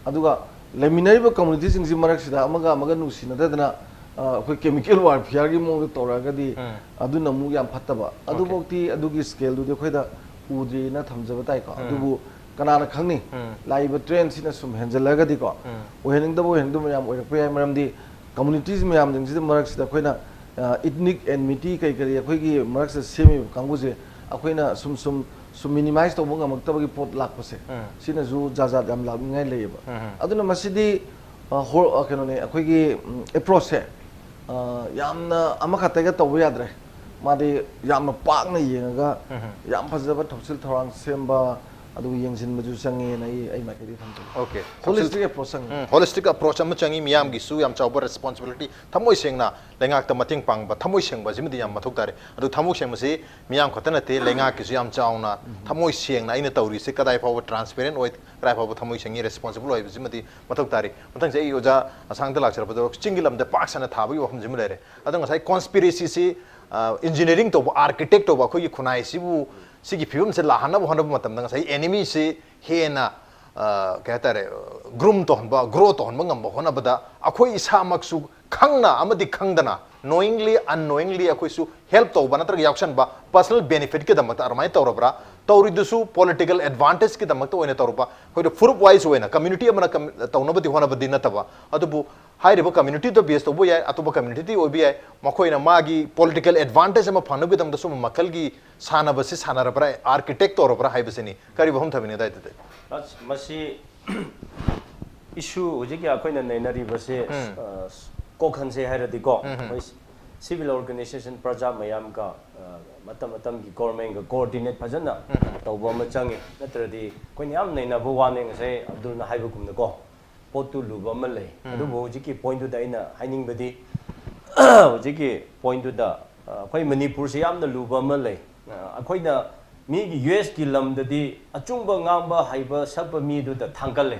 adu ga leminari ba community jing ji marak sida amaga nu si na da na khoi chemical warfare gi mong tor ga di adu na mu yam phatta ba adu bokti adu gi scale du de khoi da udri na thamjaba tai ko adu bu kana na khangni lai ba trend sina sum henjala ga di ko ohening da bo hen du yam oirak pe maram di communities me yam jing ji marak sida khoi na ethnic enmity kai kai khoi gi marak se semi kangbu je akhoi na sum minimize to bang amak tabagi pot lak pase sina ju jaja yam lak ngai le ba aduna masidi hor keno ne akhoi gi approach se yamna amakata ga to yadre madi yamna pak na yenga yam phajaba thopsil thorang semba adu yengsin maju sange na ai ma kedi thamto okay holistic approach am changi miyam gi su yam chawba responsibility thamoi sengna lengak ta mating pangba thamoi sengba jimdi yam mathok tare adu thamoi sengma se miyam khotana te lengak gi su yam chawna thamoi sengna ina tawri se kadai paw transparent oi kadai paw thamoi sengi responsible oi jimdi mathok tare mathang se ei oja asang ta lakchar pa chinggilam de pak sana thabi waham jim lere adu ngasai conspiracy se engineering to architect to ba khoi khunai sibu sigi film se lahana bo hana matam dang sai enemy se hena कहता रे groom तो हनबा grow तो हनबा ngam hona bada akhoi isa maksu khangna amadi khangdana knowingly unknowingly akhoi su help to bana tra yakshan ba personal benefit ke damak armai tawrabra tawridusu political advantage ke damak to oina tawrba hoi furup wise oina community amana tawnabadi hona badi nataba adubu hairibo community to base to bo ya atuba community obi ya makhoi na magi political advantage ama phanabi dam dasu makal gi sana basi sana rabra architect tawrabra haibasini kari bahum thabine dai te masi issue ojiki akoina nainari base kokhan se haira diko civil organization praja mayam ka matam ki government ga coordinate phajana tawba ma changi natradi koini am naina bo wane ngai abdul na haibu kum ko potu luba ma le adu bo ojiki point du daina haining badi ojiki point du da koi manipur se am na luba ma le akoina mi US ki lam dadi achungba ngamba haiba sabba mi du da thangkal le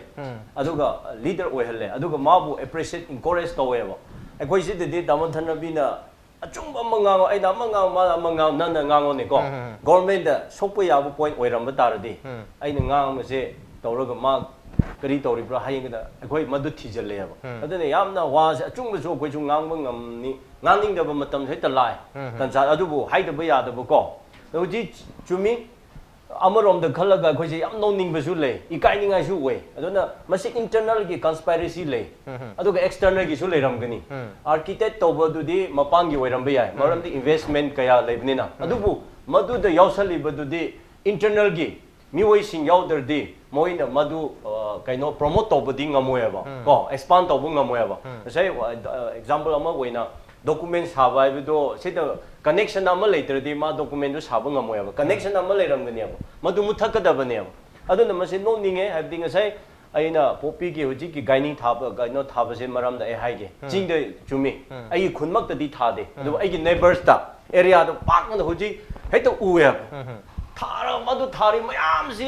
aduga leader oihale aduga mabu appreciate encourage to weba akoi si dadi damon thanabi na achungba mangango aina mangang nan ngango ne ko government da sokpa yabu point oiram ba taradi aina ngang ma se tawraga ma ꯀꯔꯤ ꯇꯧꯔꯤꯕ꯭ꯔꯥ ꯍꯌꯦꯡꯗ ꯑꯩꯈꯣꯏ ꯃꯗꯨ ꯊꯤꯖꯤꯜꯂꯦꯕ ꯑꯗꯨꯅ ꯌꯥꯝꯅ ꯋꯥꯁꯦ ꯑꯆꯨꯝꯕꯁꯨ ꯑꯩꯈꯣꯏꯁꯨ ꯉꯥꯡꯕ ꯉꯝꯅꯤ ꯉꯥꯡꯅꯤꯡꯗꯕ ꯃꯇꯝꯁꯨ ꯍꯦꯛꯇ ꯂꯥꯛꯑꯦ ꯇꯟꯖꯥ ꯑꯗꯨꯕꯨ ꯍꯥꯏꯗꯕ ꯌꯥꯗꯕꯀꯣ ꯍꯧꯖꯤꯛ ꯆꯨꯝꯃꯤ ꯑꯃꯔꯣꯝꯗ ꯈꯜꯂꯒ ꯑꯩꯈꯣꯏꯁꯦ ꯌꯥꯝ ꯅꯧꯅꯤꯡꯕꯁꯨ ꯂꯩ ꯏꯀꯥꯏꯅꯤꯡꯉꯥꯏꯁꯨ ꯑꯣꯏ ꯑꯗꯨꯅ ꯃꯁꯤ ꯏꯟꯇꯔꯅꯦꯜꯒꯤ ꯀꯟꯁꯄꯥꯏꯔꯦꯁꯤ ꯂꯩ ꯑꯗꯨꯒ ꯑꯦꯛꯁꯇꯔꯅꯦꯜꯒꯤꯁꯨ ꯂꯩꯔꯝꯒꯅꯤ ꯑꯥꯔꯀꯤꯇꯦꯛ ꯇꯧꯕꯗꯨꯗꯤ ꯃꯄꯥꯟꯒꯤ ꯑꯣꯏꯔꯝꯕ ꯌꯥꯏ ꯃꯔꯝꯗꯤ ꯏꯟꯚꯦꯁꯃꯦꯟ ꯀꯌꯥ ꯂꯩꯕꯅꯤꯅ ꯑꯗꯨꯕꯨ ꯃꯗꯨꯗ ꯌꯥꯎꯁꯜꯂꯤꯕꯗꯨꯗꯤ ꯏꯟꯇꯔꯅꯦꯜꯒꯤ ꯃꯤꯑꯣꯏꯁꯤꯡ ꯌꯥꯎꯗ꯭ꯔꯗꯤ ꯃꯣꯏꯅ ꯃꯗꯨ ꯀꯩꯅꯣ ꯄ꯭ꯔꯣꯃꯣꯠ ꯇꯧꯕꯗꯤ ꯉꯝꯃꯣꯏꯕ ꯀꯣ ꯑꯦꯛꯁꯄꯥꯟ ꯇꯧꯕ ꯉꯝꯃꯣꯏꯕ ꯉꯁꯥꯏ ꯑꯦꯛꯖꯥꯝꯄꯜ ꯑꯃ ꯑꯣꯏꯅ ꯗꯣꯀꯨꯃꯦꯟ ꯁꯥꯕ ꯍꯥꯏꯕꯗꯣ ꯁꯤꯗ ꯀꯅꯦꯛꯁꯟ ꯑꯃ ꯂꯩꯇ꯭ꯔꯗꯤ ꯃꯥ ꯗꯣꯀꯨꯃꯦꯟꯗꯨ ꯁꯥꯕ ꯉꯝꯃꯣꯏꯕ ꯀꯅꯦꯛꯁꯟ ꯑꯃ ꯂꯩꯔꯝꯒꯅꯦꯕ ꯃꯗꯨ ꯃꯨꯠꯊꯠꯀꯗꯕꯅꯦꯕ ꯑꯗꯨꯅ ꯃꯁꯤ ꯅꯣꯛꯅꯤꯡꯉꯦ ꯍꯥꯏꯕꯗꯤ ꯉꯁꯥꯏ ꯑꯩꯅ ꯄꯣꯄꯤꯒꯤ ꯍꯧꯖꯤꯛꯀꯤ ꯒꯥꯏꯅꯤꯡ ꯊꯥꯕ ꯀꯩꯅꯣ ꯊꯥꯕꯁꯦ ꯃꯔꯝꯗ ꯑꯩ ꯍꯥꯏꯒꯦ ꯆꯤꯡꯗ ꯆꯨꯝꯃꯤ ꯑꯩꯒꯤ ꯈꯨꯟꯃꯛꯇꯗꯤ ꯊꯥꯗꯦ ꯑꯗꯨꯕꯨ ꯑꯩꯒꯤ ꯅꯦꯕꯔꯁꯇ ꯑꯦꯔꯤꯌꯥꯗ ꯄꯥꯛꯅ ꯍꯧꯖꯤꯛ ꯍꯦꯛꯇ ꯎꯑꯦꯕ ꯊꯥꯔꯒ ꯃꯗꯨ ꯊꯥꯔꯤ ꯃꯌꯥꯝꯁꯤ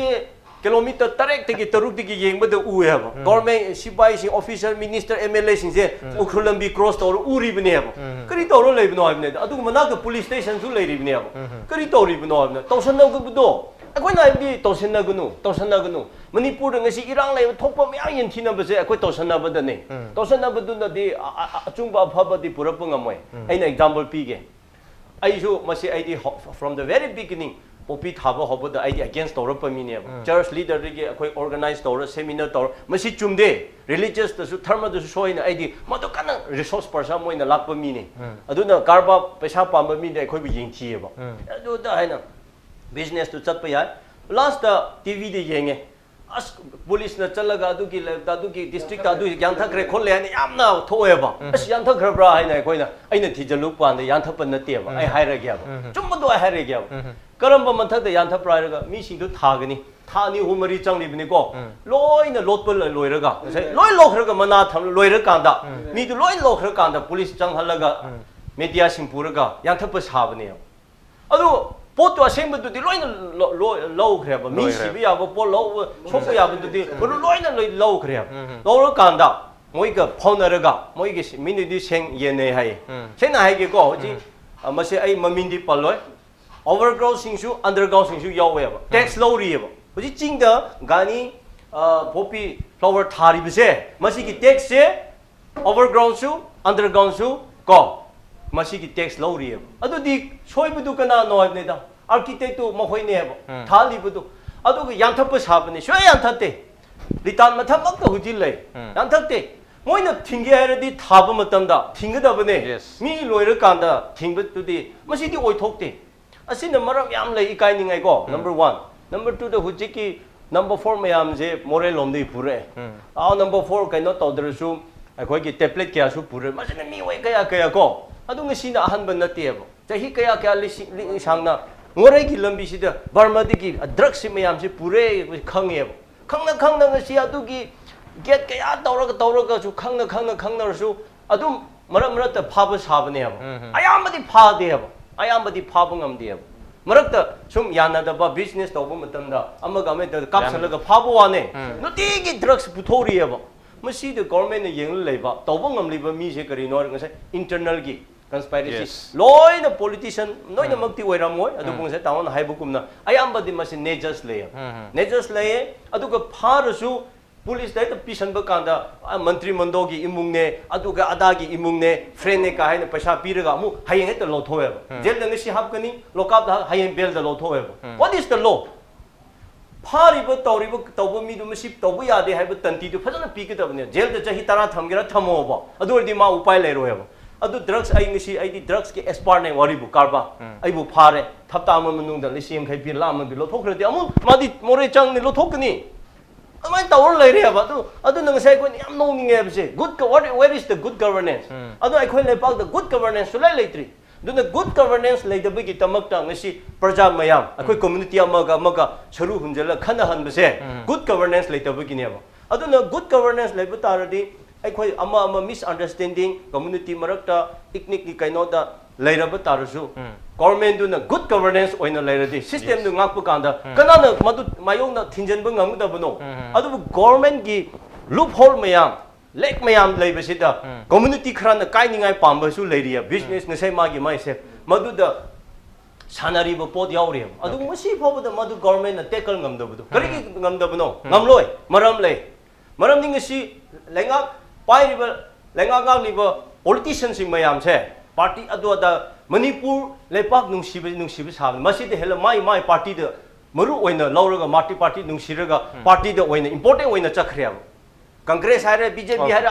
ꯀꯤꯂꯣꯃꯤꯇꯔ 3 4 ꯌꯦꯡꯕꯗ ꯎꯑꯦꯕ ꯒꯣꯔꯃꯦꯟ ꯁꯤꯄꯥꯏꯁꯤꯡ ꯑꯣꯐꯤꯁꯔ ꯃꯤꯅꯤꯁꯇꯔ ꯑꯦꯝ ꯑꯦꯜ ꯑꯦꯁꯤꯡꯁꯦ ꯎꯈ꯭ꯔꯨꯜ ꯂꯝꯕꯤ ꯀ꯭ꯔꯣꯁ ꯇꯧꯔ ꯎꯔꯤꯕꯅꯦꯕ ꯀꯔꯤ ꯇꯧꯔ ꯂꯩꯕꯅꯣ ꯍꯥꯏꯕꯅꯦ ꯑꯗꯨꯒ ꯃꯅꯥꯛꯇ ꯄꯨꯂꯤꯁ ꯁ꯭ꯇꯦꯁꯟꯁꯨ ꯂꯩꯔꯤꯕꯅꯦꯕ ꯀꯔꯤ ꯇꯧꯔꯤꯕꯅꯣ ꯍꯥꯏꯕꯅ ꯇꯧꯁꯟꯅꯕꯗꯣ ꯑꯩꯈꯣꯏꯅ ꯍꯥꯏꯕꯗꯤ ꯇꯧꯁꯟꯅꯒꯅꯨ ꯃꯅꯤꯄꯨꯔꯗ ꯉꯁꯤ ꯏꯔꯥꯡ ꯂꯩꯕ ꯊꯣꯛꯄ ꯃꯌꯥꯝ ꯌꯦꯡꯊꯤꯅꯕꯁꯦ ꯑꯩꯈꯣꯏ ꯇꯧꯁꯟꯅꯕꯗꯅꯦ ꯇꯧꯁꯟꯅꯕꯗꯨꯅꯗꯤ ꯑꯆꯨꯝꯕ ꯑꯐꯕꯗꯤ ꯄꯨꯔꯛꯄ ꯉꯝꯃꯣꯏ ꯑꯩꯅ ꯑꯦꯛꯖꯥꯝꯄꯜ ꯄꯤꯒꯦ ꯑꯩꯁꯨ ꯃꯁꯤ ꯑꯩꯗꯤ ꯐ꯭ꯔꯣꯝ ꯗ ꯚꯦꯔꯤ ꯕꯤꯒꯤꯅꯤꯡ ꯄꯣꯄꯤ ꯊꯥꯕ ꯍꯧꯕꯗ ꯑꯩꯗꯤ ꯑꯒꯦꯟꯁ ꯇꯧꯔꯛꯄ ꯃꯤꯅꯦꯕ ꯆꯔꯆ ꯂꯤꯗꯔꯗꯒꯤ ꯑꯩꯈꯣꯏ ꯑꯣꯔꯒꯅꯥꯏꯖ ꯇꯧꯔ ꯁꯦꯃꯤꯅꯥꯔ ꯇꯧꯔ ꯃꯁꯤ ꯆꯨꯝꯗꯦ ꯔꯤꯂꯤꯖꯤꯌꯁꯇꯁꯨ ꯙꯔꯃꯗꯁꯨ ꯁꯣꯏꯅ ꯑꯩꯗꯤ ꯃꯗꯨ ꯀꯟꯅ ꯔꯤꯁꯣꯔꯁ ꯄꯔꯁꯟ ꯑꯣꯏꯅ ꯂꯥꯛꯄ ꯃꯤꯅꯦ ꯑꯗꯨꯅ ꯀꯔꯕꯥꯔ ꯄꯩꯁꯥ ꯄꯥꯝꯕ ꯃꯤꯅ ꯑꯩꯈꯣꯏꯕꯨ ꯌꯦꯡꯊꯤꯑꯦꯕ ꯑꯗꯨꯗ ꯍꯥꯏꯅ ꯕꯤꯖꯤꯅꯦꯁꯇꯨ ꯆꯠꯄ ꯌꯥꯏ ꯂꯥꯁꯇ ꯇꯤꯚꯤꯗ ꯌꯦꯡꯉꯦ ꯑꯁ ꯄꯨꯂꯤꯁꯅ ꯆꯠꯂꯒ ꯑꯗꯨꯒꯤ ꯗꯤꯁꯇ꯭ꯔꯤꯛꯇ ꯑꯗꯨ ꯌꯥꯟꯊꯈ꯭ꯔꯦ ꯈꯣꯠꯂꯦ ꯍꯥꯏꯅ ꯌꯥꯝꯅ ꯊꯣꯛꯑꯦꯕ ꯑꯁ ꯌꯥꯟꯊꯈ꯭ꯔꯕ꯭ꯔꯥ ꯍꯥꯏꯅ ꯑꯩꯅ ꯊꯤꯖꯤꯜꯂꯨ ꯀꯥꯟꯗ ꯌꯥꯟꯊꯛꯄ ꯅꯠꯇꯦꯕ ꯑꯩ ꯍꯥꯏꯔꯒꯦꯕ ꯆꯨꯝꯕꯗꯣ ꯑꯩ ꯍꯥꯏꯔꯒꯦꯕ ꯀꯔꯝꯕ ꯃꯊꯛꯇ ꯌꯥꯟꯊꯛꯄ꯭ꯔꯥ ꯍꯥꯏꯔꯒ ꯃꯤꯁꯤꯡꯗꯨ ꯊꯥꯒꯅꯤ ꯊꯥ 2 3 4 ꯆꯪꯂꯤꯕꯅꯤꯀꯣ ꯂꯣꯏꯅ ꯂꯣꯠꯄ ꯂꯣꯏꯔꯒ ꯉꯁꯥꯏ ꯂꯣꯏ ꯂꯧꯈ꯭ꯔꯒ ꯃꯅꯥ ꯊꯝ ꯂꯣꯏꯔꯀꯥꯟꯗ ꯃꯤꯗꯨ ꯂꯣꯏ ꯂꯧꯈ꯭ꯔꯀꯥꯟꯗ ꯄꯨꯂꯤꯁ ꯆꯪꯍꯜꯂꯒ ꯃꯦꯗꯤꯌꯥꯁꯤꯡ ꯄꯨꯔꯒ ꯌꯥꯟꯊꯛꯄ ꯁꯥꯕꯅꯦꯕ ꯑꯗꯨ ꯄꯣꯠꯇꯨ ꯑꯁꯦꯡꯕꯗꯨꯗꯤ ꯂꯣꯏꯅ ꯂꯧꯈ꯭ꯔꯦꯕ ꯃꯤ ꯁꯤꯕ ꯌꯥꯕ ꯄꯣꯠ ꯂꯧꯕ ꯁꯣꯛꯄ ꯌꯥꯕꯗꯨꯗꯤ ꯃꯗꯨ ꯂꯣꯏꯅ ꯂꯧꯈ꯭ꯔꯦꯕ ꯂꯧꯔꯀꯥꯟꯗ ꯃꯣꯏꯒ ꯐꯥꯎꯅꯔꯒ ꯃꯣꯏꯒꯤ ꯃꯤꯅꯗꯤ ꯁꯦꯡ ꯌꯦꯟꯅꯩ ꯍꯥꯏꯌꯦ ꯁꯦꯡꯅ ꯍꯥꯏꯒꯦꯀꯣ ꯍꯧꯖꯤꯛ ꯃꯁꯤ ꯑꯩ ꯃꯃꯤꯡꯗꯤ ꯄꯜꯂꯣꯏ overgroundꯁꯤꯡꯁꯨ undergroundꯁꯤꯡꯁꯨ ꯌꯥꯎꯋꯦꯕ ꯇꯦꯛꯁ ꯂꯧꯔꯤꯑꯕ ꯍꯧꯖꯤꯛ ꯆꯤꯡꯗ ꯒꯥꯅꯤ ꯄꯣꯄꯤ ꯐ꯭ꯂꯥꯋꯔ ꯊꯥꯔꯤꯕꯁꯦ ꯃꯁꯤꯒꯤ ꯇꯦꯛꯁꯁꯦ overgroundꯁꯨ undergroundꯁꯨ ꯀꯣ ꯃꯁꯤꯒꯤ ꯇꯦꯛꯁ ꯂꯧꯔꯤꯑꯕ ꯑꯗꯨꯗꯤ ꯁꯣꯏꯕꯗꯨ ꯀꯅꯥꯅꯣ ꯍꯥꯏꯕꯅꯤꯗ ꯑꯥꯔꯀꯤꯇꯦꯛꯇꯨ ꯃꯈꯣꯏꯅꯦꯕ ꯊꯥꯂꯤꯕꯗꯨ ꯑꯗꯨꯒ ꯌꯥꯟꯊꯠꯄ ꯁꯥꯕꯅꯤ ꯁꯨꯡꯌꯥ ꯌꯥꯟꯊꯠꯇꯦ ꯂꯤꯇꯥꯟ ꯃꯊꯛꯃꯛꯇ ꯍꯧꯖꯤꯛ ꯂꯩ ꯌꯥꯟꯊꯠꯇꯦ ꯃꯣꯏꯅ ꯊꯤꯡꯒꯦ ꯍꯥꯏꯔꯗꯤ ꯊꯥꯕ ꯃꯇꯝꯗ ꯊꯤꯡꯒꯗꯕꯅꯦ ꯃꯤ ꯂꯣꯏꯔꯀꯥꯟꯗ ꯊꯤꯡꯕꯗꯨꯗꯤ ꯃꯁꯤꯗꯤ ꯑꯣꯏꯊꯣꯛꯇꯦ ꯑꯁꯤꯅ ꯃꯔꯝ ꯌꯥꯝ ꯂꯩ ꯏꯀꯥꯏꯅꯤꯡꯉꯥꯏꯀꯣ ꯅꯝꯕꯔ 1 ꯅꯝꯕꯔ 2ꯗ ꯍꯧꯖꯤꯛꯀꯤ ꯅꯝꯕꯔ 4 ꯃꯌꯥꯝꯁꯦ ꯃꯣꯔꯦꯂꯣꯝꯗꯒꯤ ꯄꯨꯔꯛꯑꯦ ꯅꯝꯕꯔ 4 ꯀꯩꯅꯣ ꯇꯧꯗ꯭ꯔꯁꯨ ꯑꯩꯈꯣꯏꯒꯤ ꯇꯦꯄ꯭ꯂꯦꯠ ꯀꯌꯥꯁꯨ ꯄꯨꯔꯛꯑꯦ ꯃꯁꯤꯅ ꯃꯤꯑꯣꯏ ꯀꯌꯥ ꯀꯣ ꯑꯗꯨ ꯉꯁꯤꯅ ꯑꯍꯥꯟꯕ ꯅꯠꯇꯦꯕ ꯆꯍꯤ ꯀꯌꯥ ꯂꯤꯁꯤꯡ ꯁꯥꯡꯅ ꯃꯣꯔꯦꯒꯤ ꯂꯝꯕꯤꯁꯤꯗ ꯕꯔꯃꯥꯗꯒꯤ ꯗ꯭ꯔꯒꯁꯤ ꯃꯌꯥꯝꯁꯤ ꯄꯨꯔꯛꯑꯦ ꯈꯪꯉꯦꯕ ꯈꯪꯅꯉꯁꯤ ꯑꯗꯨꯒꯤ ꯒꯦꯠ ꯀꯌꯥ ꯇꯧꯔꯒꯁꯨ ꯈꯪꯅꯔꯁꯨ ꯑꯗꯨꯝ ꯃꯔꯛꯇ ꯐꯥꯕ ꯁꯥꯕꯅꯦꯕ ꯑꯌꯥꯝꯕꯗꯤ ꯐꯥꯗꯦꯕ ꯑꯌꯥꯝꯕꯗꯤ ꯐꯥꯕ ꯉꯝꯗꯦꯕ ꯃꯔꯛꯇ ꯁꯨꯝ ꯌꯥꯅꯗꯕ ꯕꯤꯖꯤꯅꯦꯁ ꯇꯧꯕ ꯃꯇꯝꯗ ꯑꯃꯒ ꯀꯥꯞꯁꯜꯂꯒ ꯐꯥꯕ ꯋꯥꯅꯦ ꯅꯨꯡꯇꯤꯒꯤ ꯗ꯭ꯔꯒꯁ ꯄꯨꯊꯣꯛꯔꯤꯑꯕ ꯃꯁꯤꯗ ꯒꯣꯔꯃꯦꯟꯅ ꯌꯦꯡꯂ ꯂꯩꯕ ꯇꯧꯕ ꯉꯝꯂꯤꯕ ꯃꯤꯁꯦ ꯀꯔꯤꯅꯣ ꯉꯁꯥꯏ ꯏꯟꯇꯔꯅꯦꯜꯒꯤ conspiracy loina politician noina makti oiramoi adu bungse taon haibugumna ayambadi masi nejas lay nejas lay aduga pharasu police dai pisan ba kanda mantri mandogi imungne aduga adagi imungne friend ne ka haina paisa piraga mu hayeng eta lo thoeba jail da ngisi hapkani lokap da hayeng bel da lo thoeba what is the law phariba tawriba tawba mi du masi tawba yade haiba tanti du fajana pikadabne jail da jahi tara thamgira thamoba adu ordi ma upai leiroeba adu drugs ai ngisi ai di drugs ke expert ne waribu karba ai bu phare thapta ma manung da lisim khai pi lam bi lo thokradi amu madi more chang ni lo thokni amai tawr leire ba adu nang sai ko yam no ni nge bse good where is the good governance adu ai khoi le pak the good governance su lai leitri duna good governance le da bi tamak ta ngisi praja mayam akhoi community amaga sharu hunjala khana han bse good governance le ta bi ne ba adu na good governance le bu taradi ꯑꯩꯈꯣꯏ ꯑꯃ misunderstanding community ꯃꯔꯛꯇ ꯏꯛꯅꯤꯛꯀꯤ ꯀꯩꯅꯣꯗ ꯂꯩꯔꯕ ꯇꯥꯔꯁꯨ ꯒꯣꯔꯃꯦꯟꯗꯨꯅ good governance ꯑꯣꯏꯅ ꯂꯩꯔꯗꯤ ꯁꯤꯁꯇꯦꯝꯗꯨ ꯉꯥꯛꯄ ꯀꯥꯟꯗ ꯀꯅꯥꯅ ꯃꯗꯨ ꯃꯥꯌꯣꯛꯅ ꯊꯤꯡꯖꯤꯟꯕ ꯉꯝꯒꯗꯕꯅꯣ ꯑꯗꯨꯕꯨ ꯒꯣꯔꯃꯦꯟꯒꯤ ꯂꯨꯞ ꯍꯣꯜ ꯃꯌꯥꯝ ꯂꯦꯛ ꯃꯌꯥꯝ ꯂꯩꯕꯁꯤꯗ ꯀꯝꯃ꯭ꯌꯨꯅꯤꯇꯤ ꯈꯔꯅ ꯀꯥꯏꯅꯤꯡꯉꯥꯏ ꯄꯥꯝꯕꯁꯨ ꯂꯩꯔꯤꯌꯦ ꯕꯤꯖꯤꯅꯦꯁ ꯉꯁꯥꯏ ꯃꯥꯏꯁꯦ ꯃꯗꯨꯗ ꯁꯥꯟꯅꯔꯤꯕ ꯄꯣꯠ ꯌꯥꯎꯔꯤꯌꯦꯕ ꯑꯗꯨꯕꯨ ꯉꯁꯤ ꯐꯥꯎꯕꯗ ꯃꯗꯨ ꯒꯣꯔꯃꯦꯟꯅ ꯇꯦꯀꯜ ꯉꯝꯗꯕꯗꯣ ꯀꯔꯤꯒꯤ ꯉꯝꯗꯕꯅꯣ ꯉꯝꯂꯣꯏ ꯃꯔꯝ ꯂꯩ मरम निंगसी लेंगा पाइरिबा लेंगा गालिबा पॉलिटिशियन सिंग मयाम से पार्टी अदोदा मणिपुर लेपाक नुंसिबे साब मसीदे हेल माई पार्टी द मरु ओइना लौरगा मार्टी पार्टी नुंसिरगा पार्टी द ओइना इंपोर्टेंट ओइना चखरेब कांग्रेस है बीजेपी है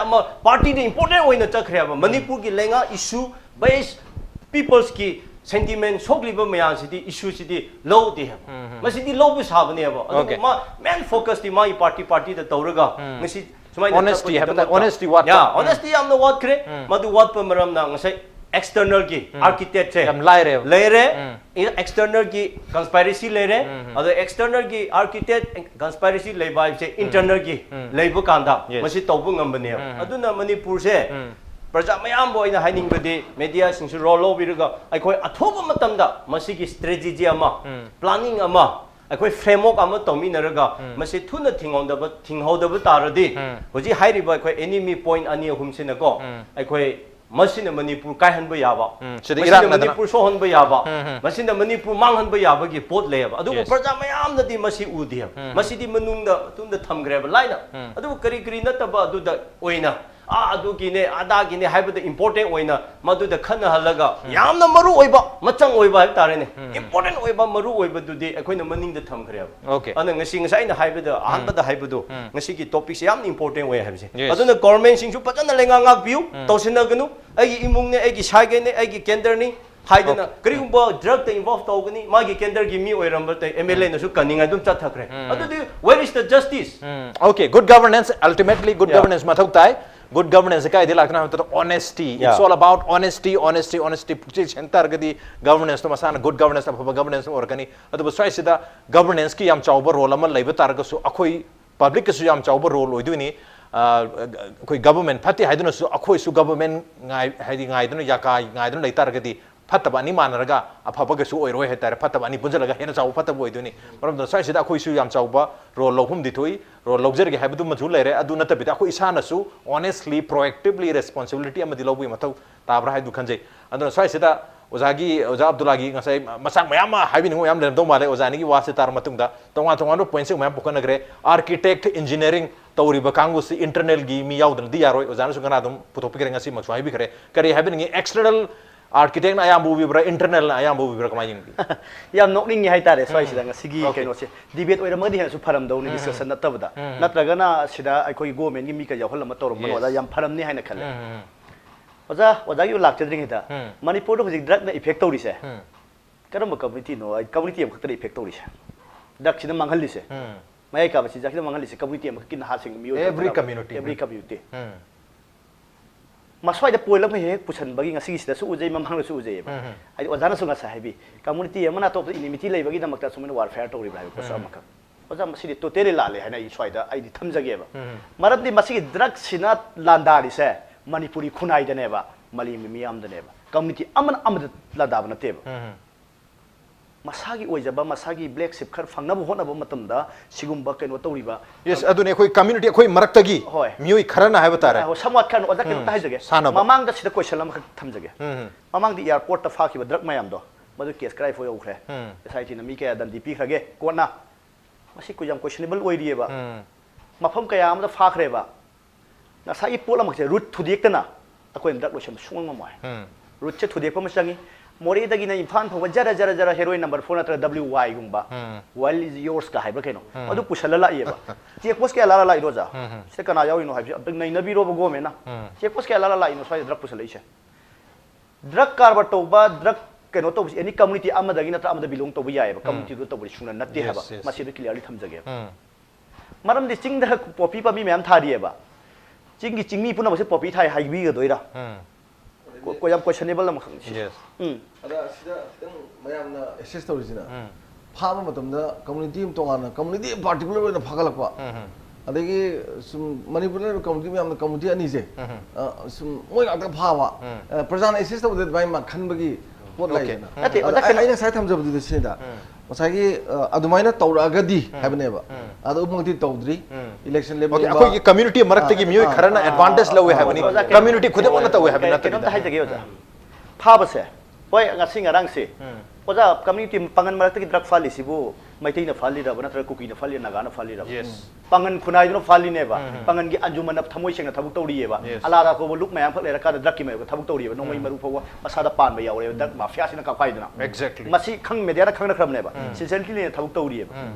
पार्टी द इंपोर्टेंट ओइना चखरेब मणिपुर की लेंगा इशू बेस पीपल्स की सेंटिमेंट सोगलिबा मयाम सिदी इशू सिदी लौदे है मसीदी लौबु साबनेब Okay. मेन फोकस दी माई पार्टी द तौरगा ngasi Honesty have that honesty what yeah honesty am no what kre madu what pa maram na ngasai external ki architect che yam laire external ki conspiracy lere ado external ki architect conspiracy leiba che internal ki leibu kanda masi tawbu ngambane aduna manipur se praja mayam boina haining bade media sing su roll over ga aikoi athoba matamda masi ki strategy ama planning ama अखोई framework अमा तौमिनरगा मसे थुना थिंगहोदब तारदी होजि हाइरिबा अखोई enemy point अनि अहुमसिनको अखोई मसिन मणिपुर कायहनबा याबा मसिन मणिपुर सोहनबा याबा मसिन Manipur मांगहनबा याबगी pot लेबा अदु प्रजा मयामनदी मसि उदि मसिदि मनुंगदा तुंदा थमग्रेबा लाइना अदु करी करी नतबा अदुदा ओइना अदुगिने आदागिने हाइबदा इंपोर्टेंट ओइना मदुदा खना हलगा यामना मरु ओइबा मचंग ओइबा HYBE तारेने important ओइबा Maru ओइबदुदि अखोइना मनिंगदा थमग्रेबा Okay. On ngasi ngasa ina haibada ahanbada haibadu ngasi ki topic se yam important way haibse aduna government sing su pajana lenga ngak biu tawsina ganu ai imung ne ai gi sage ne ai gi kender ni haidana karigumba drug te involved tawgani magi kender gi mi oiramba te MLA na su kaninga dum chathakre adudi where is the justice Okay, good governance ultimately good governance mathok tai good governance kai dil akna to honesty it's all about honesty puchi center gadi governance to masana good governance of governance or kani adu swai sida governance ki yam chawba role amal leiba targa su akhoi public su yam chawba role oiduni koi government phati haiduna su akhoi su government ngai haidi ngai duna yaka ngai duna leitar gadi फतब अनि मानरगा अफबगसु ओइरोय हेतार फतब अनि पुंजलगा हेना चाउ फतब ओइदुनी मरम साइ सिदा अखोइसु याम Chaoba role लौहुम दिथोइ role लौजरगे हाबदु मजु लेरे अदु नतबिदा अखो इसानसु honestly proactively responsibility अमदि लौबुइ मथौ ताब्रा हाइदु खंजै अदु साइ सिदा ओजागी ओजा अब्दुल्लागी ngasai masak mayam haibingo yam lerdo male ozani gi wase tar matungda tonga point se mayam pokanagre architect engineering tawriba kangusi internal gi mi yaudna di yaroi ozana sungana dum putopikre ngasi maksu haibi khare kare haibingi external architect na ayam bubi bra internal na ayam bubi bra kamai yam nokning hai tare swai sida ngasigi keno se debate oira madi ha su pharam dau ni discussion na tabda natraga na sida ai koi government gi mi ka yahol ma torom no da yam pharam ni hai na khale oja gi lak chadring hita manipur do hojik drug na effect tori se karam community no ai community am khakta effect tori se drug sida manghal li se mai ka basi jakida manghal li se community am kin ha sing mi every community maswai da poilam he puchan bagi ngasi sida su ujai mamhang su ujai ai ojana su ngasa hebi community amana top enmity lei bagi damakta sumen warfare tori bai ko samaka oja masidi totally lale hai na swai da ai di thamjage ba maram di masigi drug sina landari se manipuri khunai da ne ba mali mi am da ne ba community amana amada ladab na te ba masagi oijaba masagi black ship khar phangna bu hona ba matam da sigumba keno tori ba yes adune khoi community khoi maraktagi mioi kharana hai batare ho samwat khan oja keno ta hajage mamang da sida question lam khak thamjage mamang di airport ta fakhi ba drug mayam do madu case cry fo yaukhre society na mi ka dan dp khage kona masi ku jam questionable oiriye ba mafam kaya am da fakhre ba na sai pola mak root thudik ta na akoi drug lotion sungang ma mai root che thudik pa masangi मोरी दगी ना इम्फान फंग जरा जरा जरा heroin number 4 नत्र WY गुंबा while is yours का हाइबा केनो अदु पुशल ला येबा check post के ला ला इरोजा से कना याव इनो हाइबि अब नै नबी रो बगो मेना चेक पोस्ट के ला ला इनो साइ ड्रग पुशल इसे ड्रग कारबर तोबा ड्रग केनो तो एनी कम्युनिटी अमा दगी नत्र अमा बिलोंग तोबा यायबा कम्युनिटी दो तोबा सुना नत्ते हाबा मसी दो क्लियरली थमजगे मरम दि चिंग द पॉपी पमी मैम थारिएबा चिंग की चिंगमी पुना बसे पॉपी थाइ हाइबी गदोइरा को याम क्वेश्चनेबल लम खंग yes ada sida tang mayam na assess torisina phama matamda community tongana community particular na phagalakwa adagi sum manipur community mayam na community ani je sum moi ga phawa prajan assess tawde bai ma khanbagi pot lai na ate oda kan aina sai thamjabdi sida masagi adumaina tawragadi habneba adu mangti tawdri election level okay akoi community maraktagi mioi kharana advantage lawe habani community khude ona tawe habina ta hai jage oja phaba se hoi ngasi ngarang se ओजा community पंगन मरक की drug Fali सिबो मैतई ना फाली रब नत्र cookie ना फाली नागा ना फाली रब Yes. पंगन खुनाई दनो Fali नेबा पंगन की अंजुमन अब थमोई सेंग थबुक तौड़ीएबा Yes. अलादा को लुक मयाम फक लेरा का ड्रग की मैं थबुक तौड़ीएबा नोंगई मरु फवा मसादा पान बे यावरे ड्रग माफिया सिना का फाइदना Exactly. मसी खंग मेडिया खंग ना खरम नेबा सिंसियरली ने थबुक तौड़ीएबा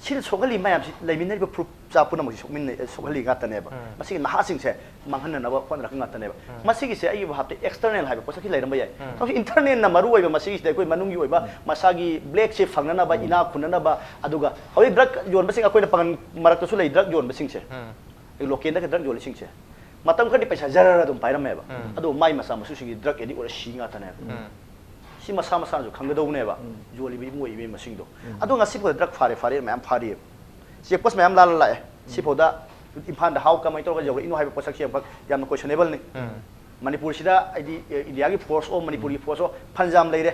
सिन सोगली मयाम सि लेमिनर को प्रूफ चापुना मसी सोगमिन सोगली गातनेबा मसी नहा सिंग से मंगन नबा कोन रख गातनेबा मसी की से आई भाते एक्सटर्नल हाइबा पोसा की लेरम बय तो इंटरनल ना मरु ओइबा मसी से कोई मनुंगी ओइबा मसागी ब्लैक से फंगना बा इना खुनना बा अदुगा हवे ड्रग जोन बसिंग अकोइ पंगन मरक तो सुलै ड्रग जोन बसिंग से ए लोकेन दा ड्रग जोन सिंग से मतम खदि पैसा जरर अदुम पाइरमेबा अदु माइ मसा मसु सिंगी drug AD ore C गातनेबा si masa masa jo khangdau ne ba joli bi moi bi masing do adu ngasi po drug fare mayam fari si pos mayam la la si poda impan da how kamai to ga jo inu hai posak si yam questionable ni manipur sida idi india gi force o manipuri force o panjam leire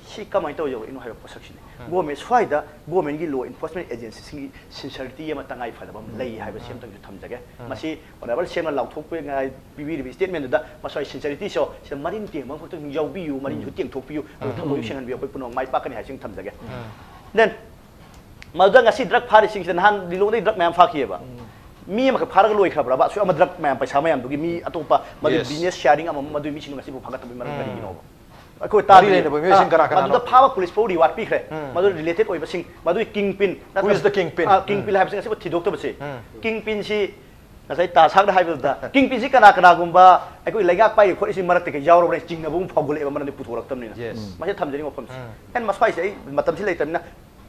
si kamai to jo inu hai posak si go me swaida go men gi law enforcement agency singi sincerity ma tangai fa ba lei hai ba sem tang ju tham jage masi honorable sem la thok pe ngai bb statement da masai sincerity so sem marin te ma phok jau bi yu marin ju tieng thok bi yu thamo yu sengan bi ko punong mai pa kan hai sing tham jage then malda ngasi drug phari sing sen han dilong dei drug mayam pha khiye ba mi ma ka phara loi khabra ba su ama drug mayam paisa mayam du gi mi atopa madu Yes. business sharing ama madu mi sing ngasi bu phagat bi mar gari no ko ta Mari le boy, sing kara kara madu no. da phawa police pau di wat pi khre madu related oi ba sing madu kingpin Who is the kingpin? kingpin hai sing ngasi thidok to ba se kingpin si ngasai ta sak da hai ba da kingpin si kana kana gumba ai ko laiga pai ko si marak te yaw ro ne jing na bum phagule ba man ne puthorak tam ni na Yes. ma se tham jani mo pham en ma swai se matam si leitam na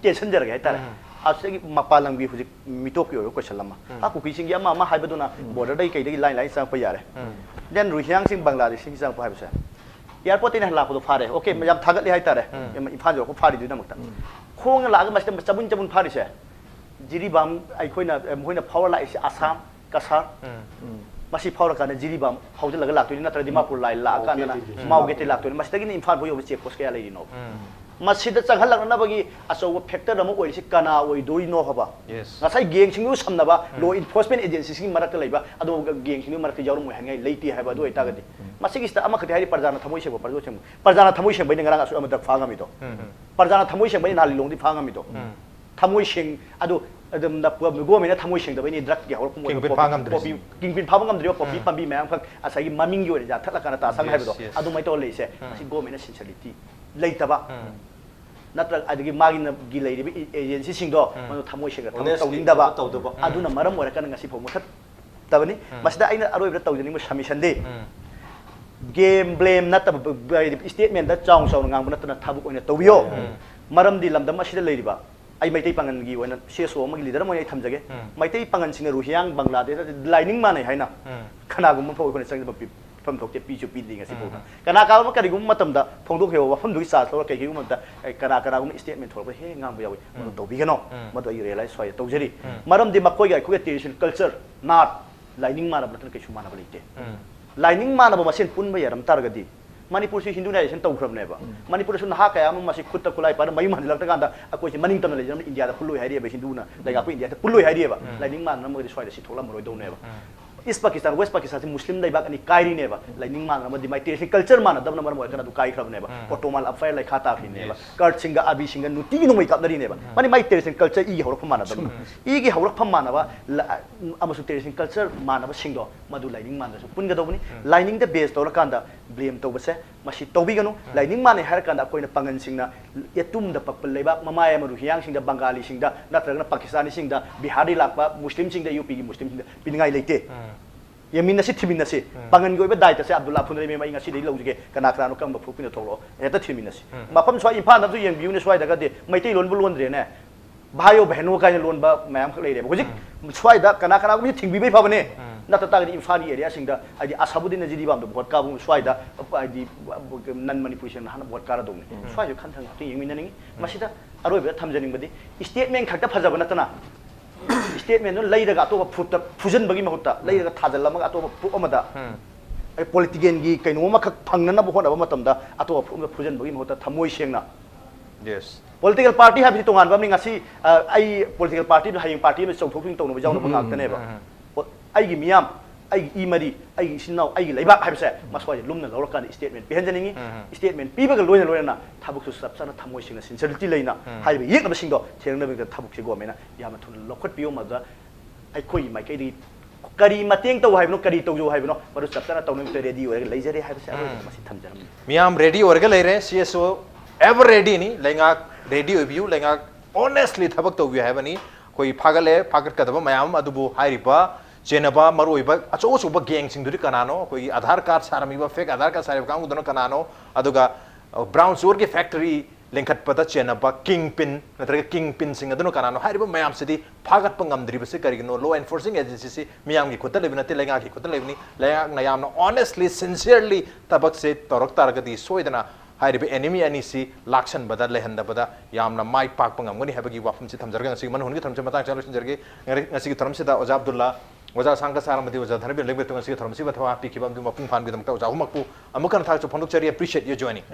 tension jar ga hai ta asegi mapalang bi huji mitop yo ko salama a ku kising ya ma hai ba do na border dai kai dai line line sang pa yare then ruhyang sing bangladesh sing sang pa hai ba sa airport ina la ko phare okay ma jam thagat li hai tare imphal jo ko phari du na makta khong la ga ma chabun chabun phari se jiri bam ai khoina moina power la isi assam kasar masi power ka na jiri bam hawja laga lak tu na tra dimapur lai la ka na mau gete lak tu masi tagi ni imphal bo yo check post ka lai no masi da changhal lak na bagi aso factor amo oi si kana oi doi no haba Yes. ngasai geng sing yu samna ba law enforcement agency sing marak lai ba ado geng sing marak jarum mo hangai leiti ha ba do ita gadi masi gi sta ama khati hari parjana thamoi se bo parjo chem parjana thamoi se bai ngarang asu ama dak phanga mi to parjana thamoi se bai na li long di phanga mi to thamoi sing ado adam da pu go me na thamoi sing da bai ni drak ya hor ko Kingpin phangam dri. kingpin phangam dri popi pambi mayam khak asai gi maming gi ore ja thala kana ta sang hai ba do Yes, yes. ado mai to le se masi go me na sincerity leita ba natra adigi magi na gi leiri bi agency sing do manu thamoi sing ga Honestly, tawding da ba tawdaba. aduna maram ora kan ngasi pho muthat tabani masda aina aroi bra tawjani mo submission de game blame nat statement da chong chong ngang na thabu oina tawbiyo maram di lamdam asida leiri ba ai maitai pangan gi oina CSO ma gi leader mo ai thamjage maitai pangan sing ruhiang bangladesh lining ma nei haina khana gum pho ko sang ba fam thok te pi chu pi ding asi pho kana ka ma kari gum matam da phong dok hewa fam du sa so kai gi gum da kana kana gum statement thor ba he ngang bu yawi mo to bi gano mo to i realize swai to jeri maram di makoi ga khu tradition culture not lining ma na ba tan kai chu ma na ba leite lining ma na ba masin pun ba yaram tar ga di manipur si hindu nation to khram ne ba manipur sun ha kaya ma masi khutta kulai par mai man lak ta ganda akoi si maning tam le jam india da puloi hai ri ba hindu na da ga ko india da puloi hai ri ba lining ma na mo di swai da si thola mo roi do ne ba East Pakistan, West Pakistan से मुस्लिम दाइबाक अनि Kyrie नेबा lining मान म दिमाइ Tessy culture मान दब number मोय कना दु काइ खरब नेबा ऑटोमल अफायर लाइ खाता फि नेबा कर्ट सिंगा अबी सिंगा नुति नु मै कपदरी नेबा माने माइ टेसी कल्चर ई हौरक मान दब ई गी हौरक फम मानबा अमसु टेसी कल्चर मानबा सिंगो मदु लाइनिंग मान दसु पुनगा दबनी लाइनिंग द बेस तोर कांदा ब्लेम तोबसे मसी तोबिगनु लाइनिंग माने हर कांदा कोइना पंगन सिंगना यतुम द पकपल लेबा ममाय मरु हियांग सिंगदा बंगाली सिंगदा नत्रगना पाकिस्तानी सिंगदा बिहारी लाकबा मुस्लिम सिंगदा यूपी की मुस्लिम सिंगदा पिनगाइ लेते यमिन से थिमिन से पंगन गोइबा दायित्व से अब्दुल्ला फुनरे मे माइ ngasi dei lौजगे कना कना कम फुपिन थोरो एता थिमिन से मफम स्वाइ इम्फाल नबु यंग बिउने स्वाइ दगा दे मैतै लोन बुलोन रे ने भायो बहनो काइन लोन बा मैम खक लेरे होजिक स्वाइ दा कना कना गु थिंगबि बै फाबने नत तागि इम्फाल एरिया सिंगदा आदि आसाबुदिन जिदि बाम दो भोट काबु स्वाइ दा आदि नन मणिपुर सिन हाना भोट कार दोने स्वाइ खान थांग ति यंगिन ननि मसिदा अरोबे थमजनिंग बदि स्टेटमेंट खक्ता फजब नतना स्टेटमेंट लैरगा तो फुट फुजन बगी महुता लैरगा थाजल लमगा तो फु अमदा ai politician gi kaino ma khak phangna na bo na ba matam da ato फुजन बगी महुता थमोय सेंगना Yes. political party ha bi tongan ba mi ngasi ai political party du haying party me chongthok thing tong no jaw no bangak tane ba ai gi miyam आई मरी आई सिनाव आई लेबाक हाइबसे मसवाय लुमना लौरकान statement पिहनजनिंगी statement पीबग लोइना थाबुक सब साना थमोय सिंग sincerity लेना highway येकब सिंगो थेंगनबे थाबुक से government याम थुन लखट पियो मजा आई खोई माइकैदी करी मतेंग तो हाइबनो करी तो जो हाइबनो मरु सब साना तौनम ते रेडी ओरे लेजरे हाइबसे मसि थमजरम मियाम रेडी ओरगा लेरे सीएसओ एवर रेडी नी लेंगा रेडी ओबियु लेंगा ऑनेस्टली थबक तो वी हैवनी कोई फागले फागत कदब मयाम अदुबु हाइरिबा जेनबा मरोइबा अचो अचोबा गैंग सिंदुरी कनानो कोई आधार कार्ड सारमीबा फेक आधार कार्ड सारब कांगु दनो कनानो अदुगा ब्राउन सुगर की फैक्ट्री लिंकट पता चेनबा किंग पिन नत्रगा किंग पिन सिंग अदनो कनानो हाइरिबा मयाम सिदी फागत पंगमद्रिबा से करिनो लॉ एनफोर्सिंग एजेंसी से मियाम की खुद लेबिनते लेंगा की खुद लेबिनी लेंगा नयाम ऑनेस्टली सिंसियरली तबक से तोरक तारगदी सोइदना हाइरिबे एनिमी अनिसी लाक्सन बदा लेहंदबदा यामना माइ पाक पंगमगनी हैबगी वाफम से थमजरगा ngasi मन हुनगी थमसे मतांग चालुसिन जरगे ngasi की थरमसे दा ओजा अब्दुल्ला ओजा सांगा सारमदी ओजा धरबे लेबे तो ngasi थरमसी बथवा पिखिबम दु मपुंग फान बिदम ता ओजा हुमकपु अमुकन थाक चो फंदुक चरी appreciate your joining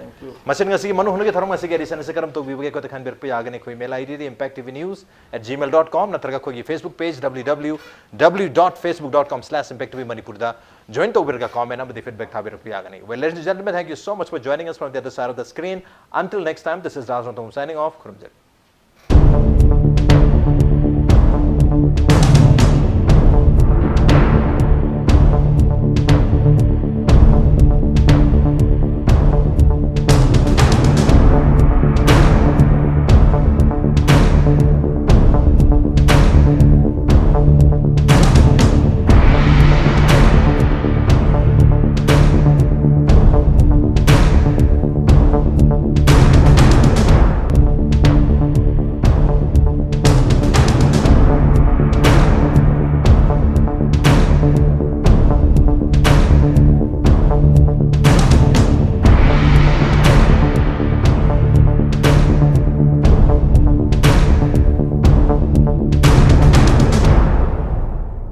machine ngasi मन हुनगी थरम ngasi के रिसन से करम तो बिबगे को तखन बेर पे आगने कोई मेल आईडी impactvnews@gmail.com नत्रगा कोई फेसबुक पेज www.facebook.com/impactvmanipur दा join to birga comment number the feedback thabir pe agani well ladies and gentlemen thank you so much for joining us from the other side of the screen until next time this is Rajwan Tom signing off khurumjal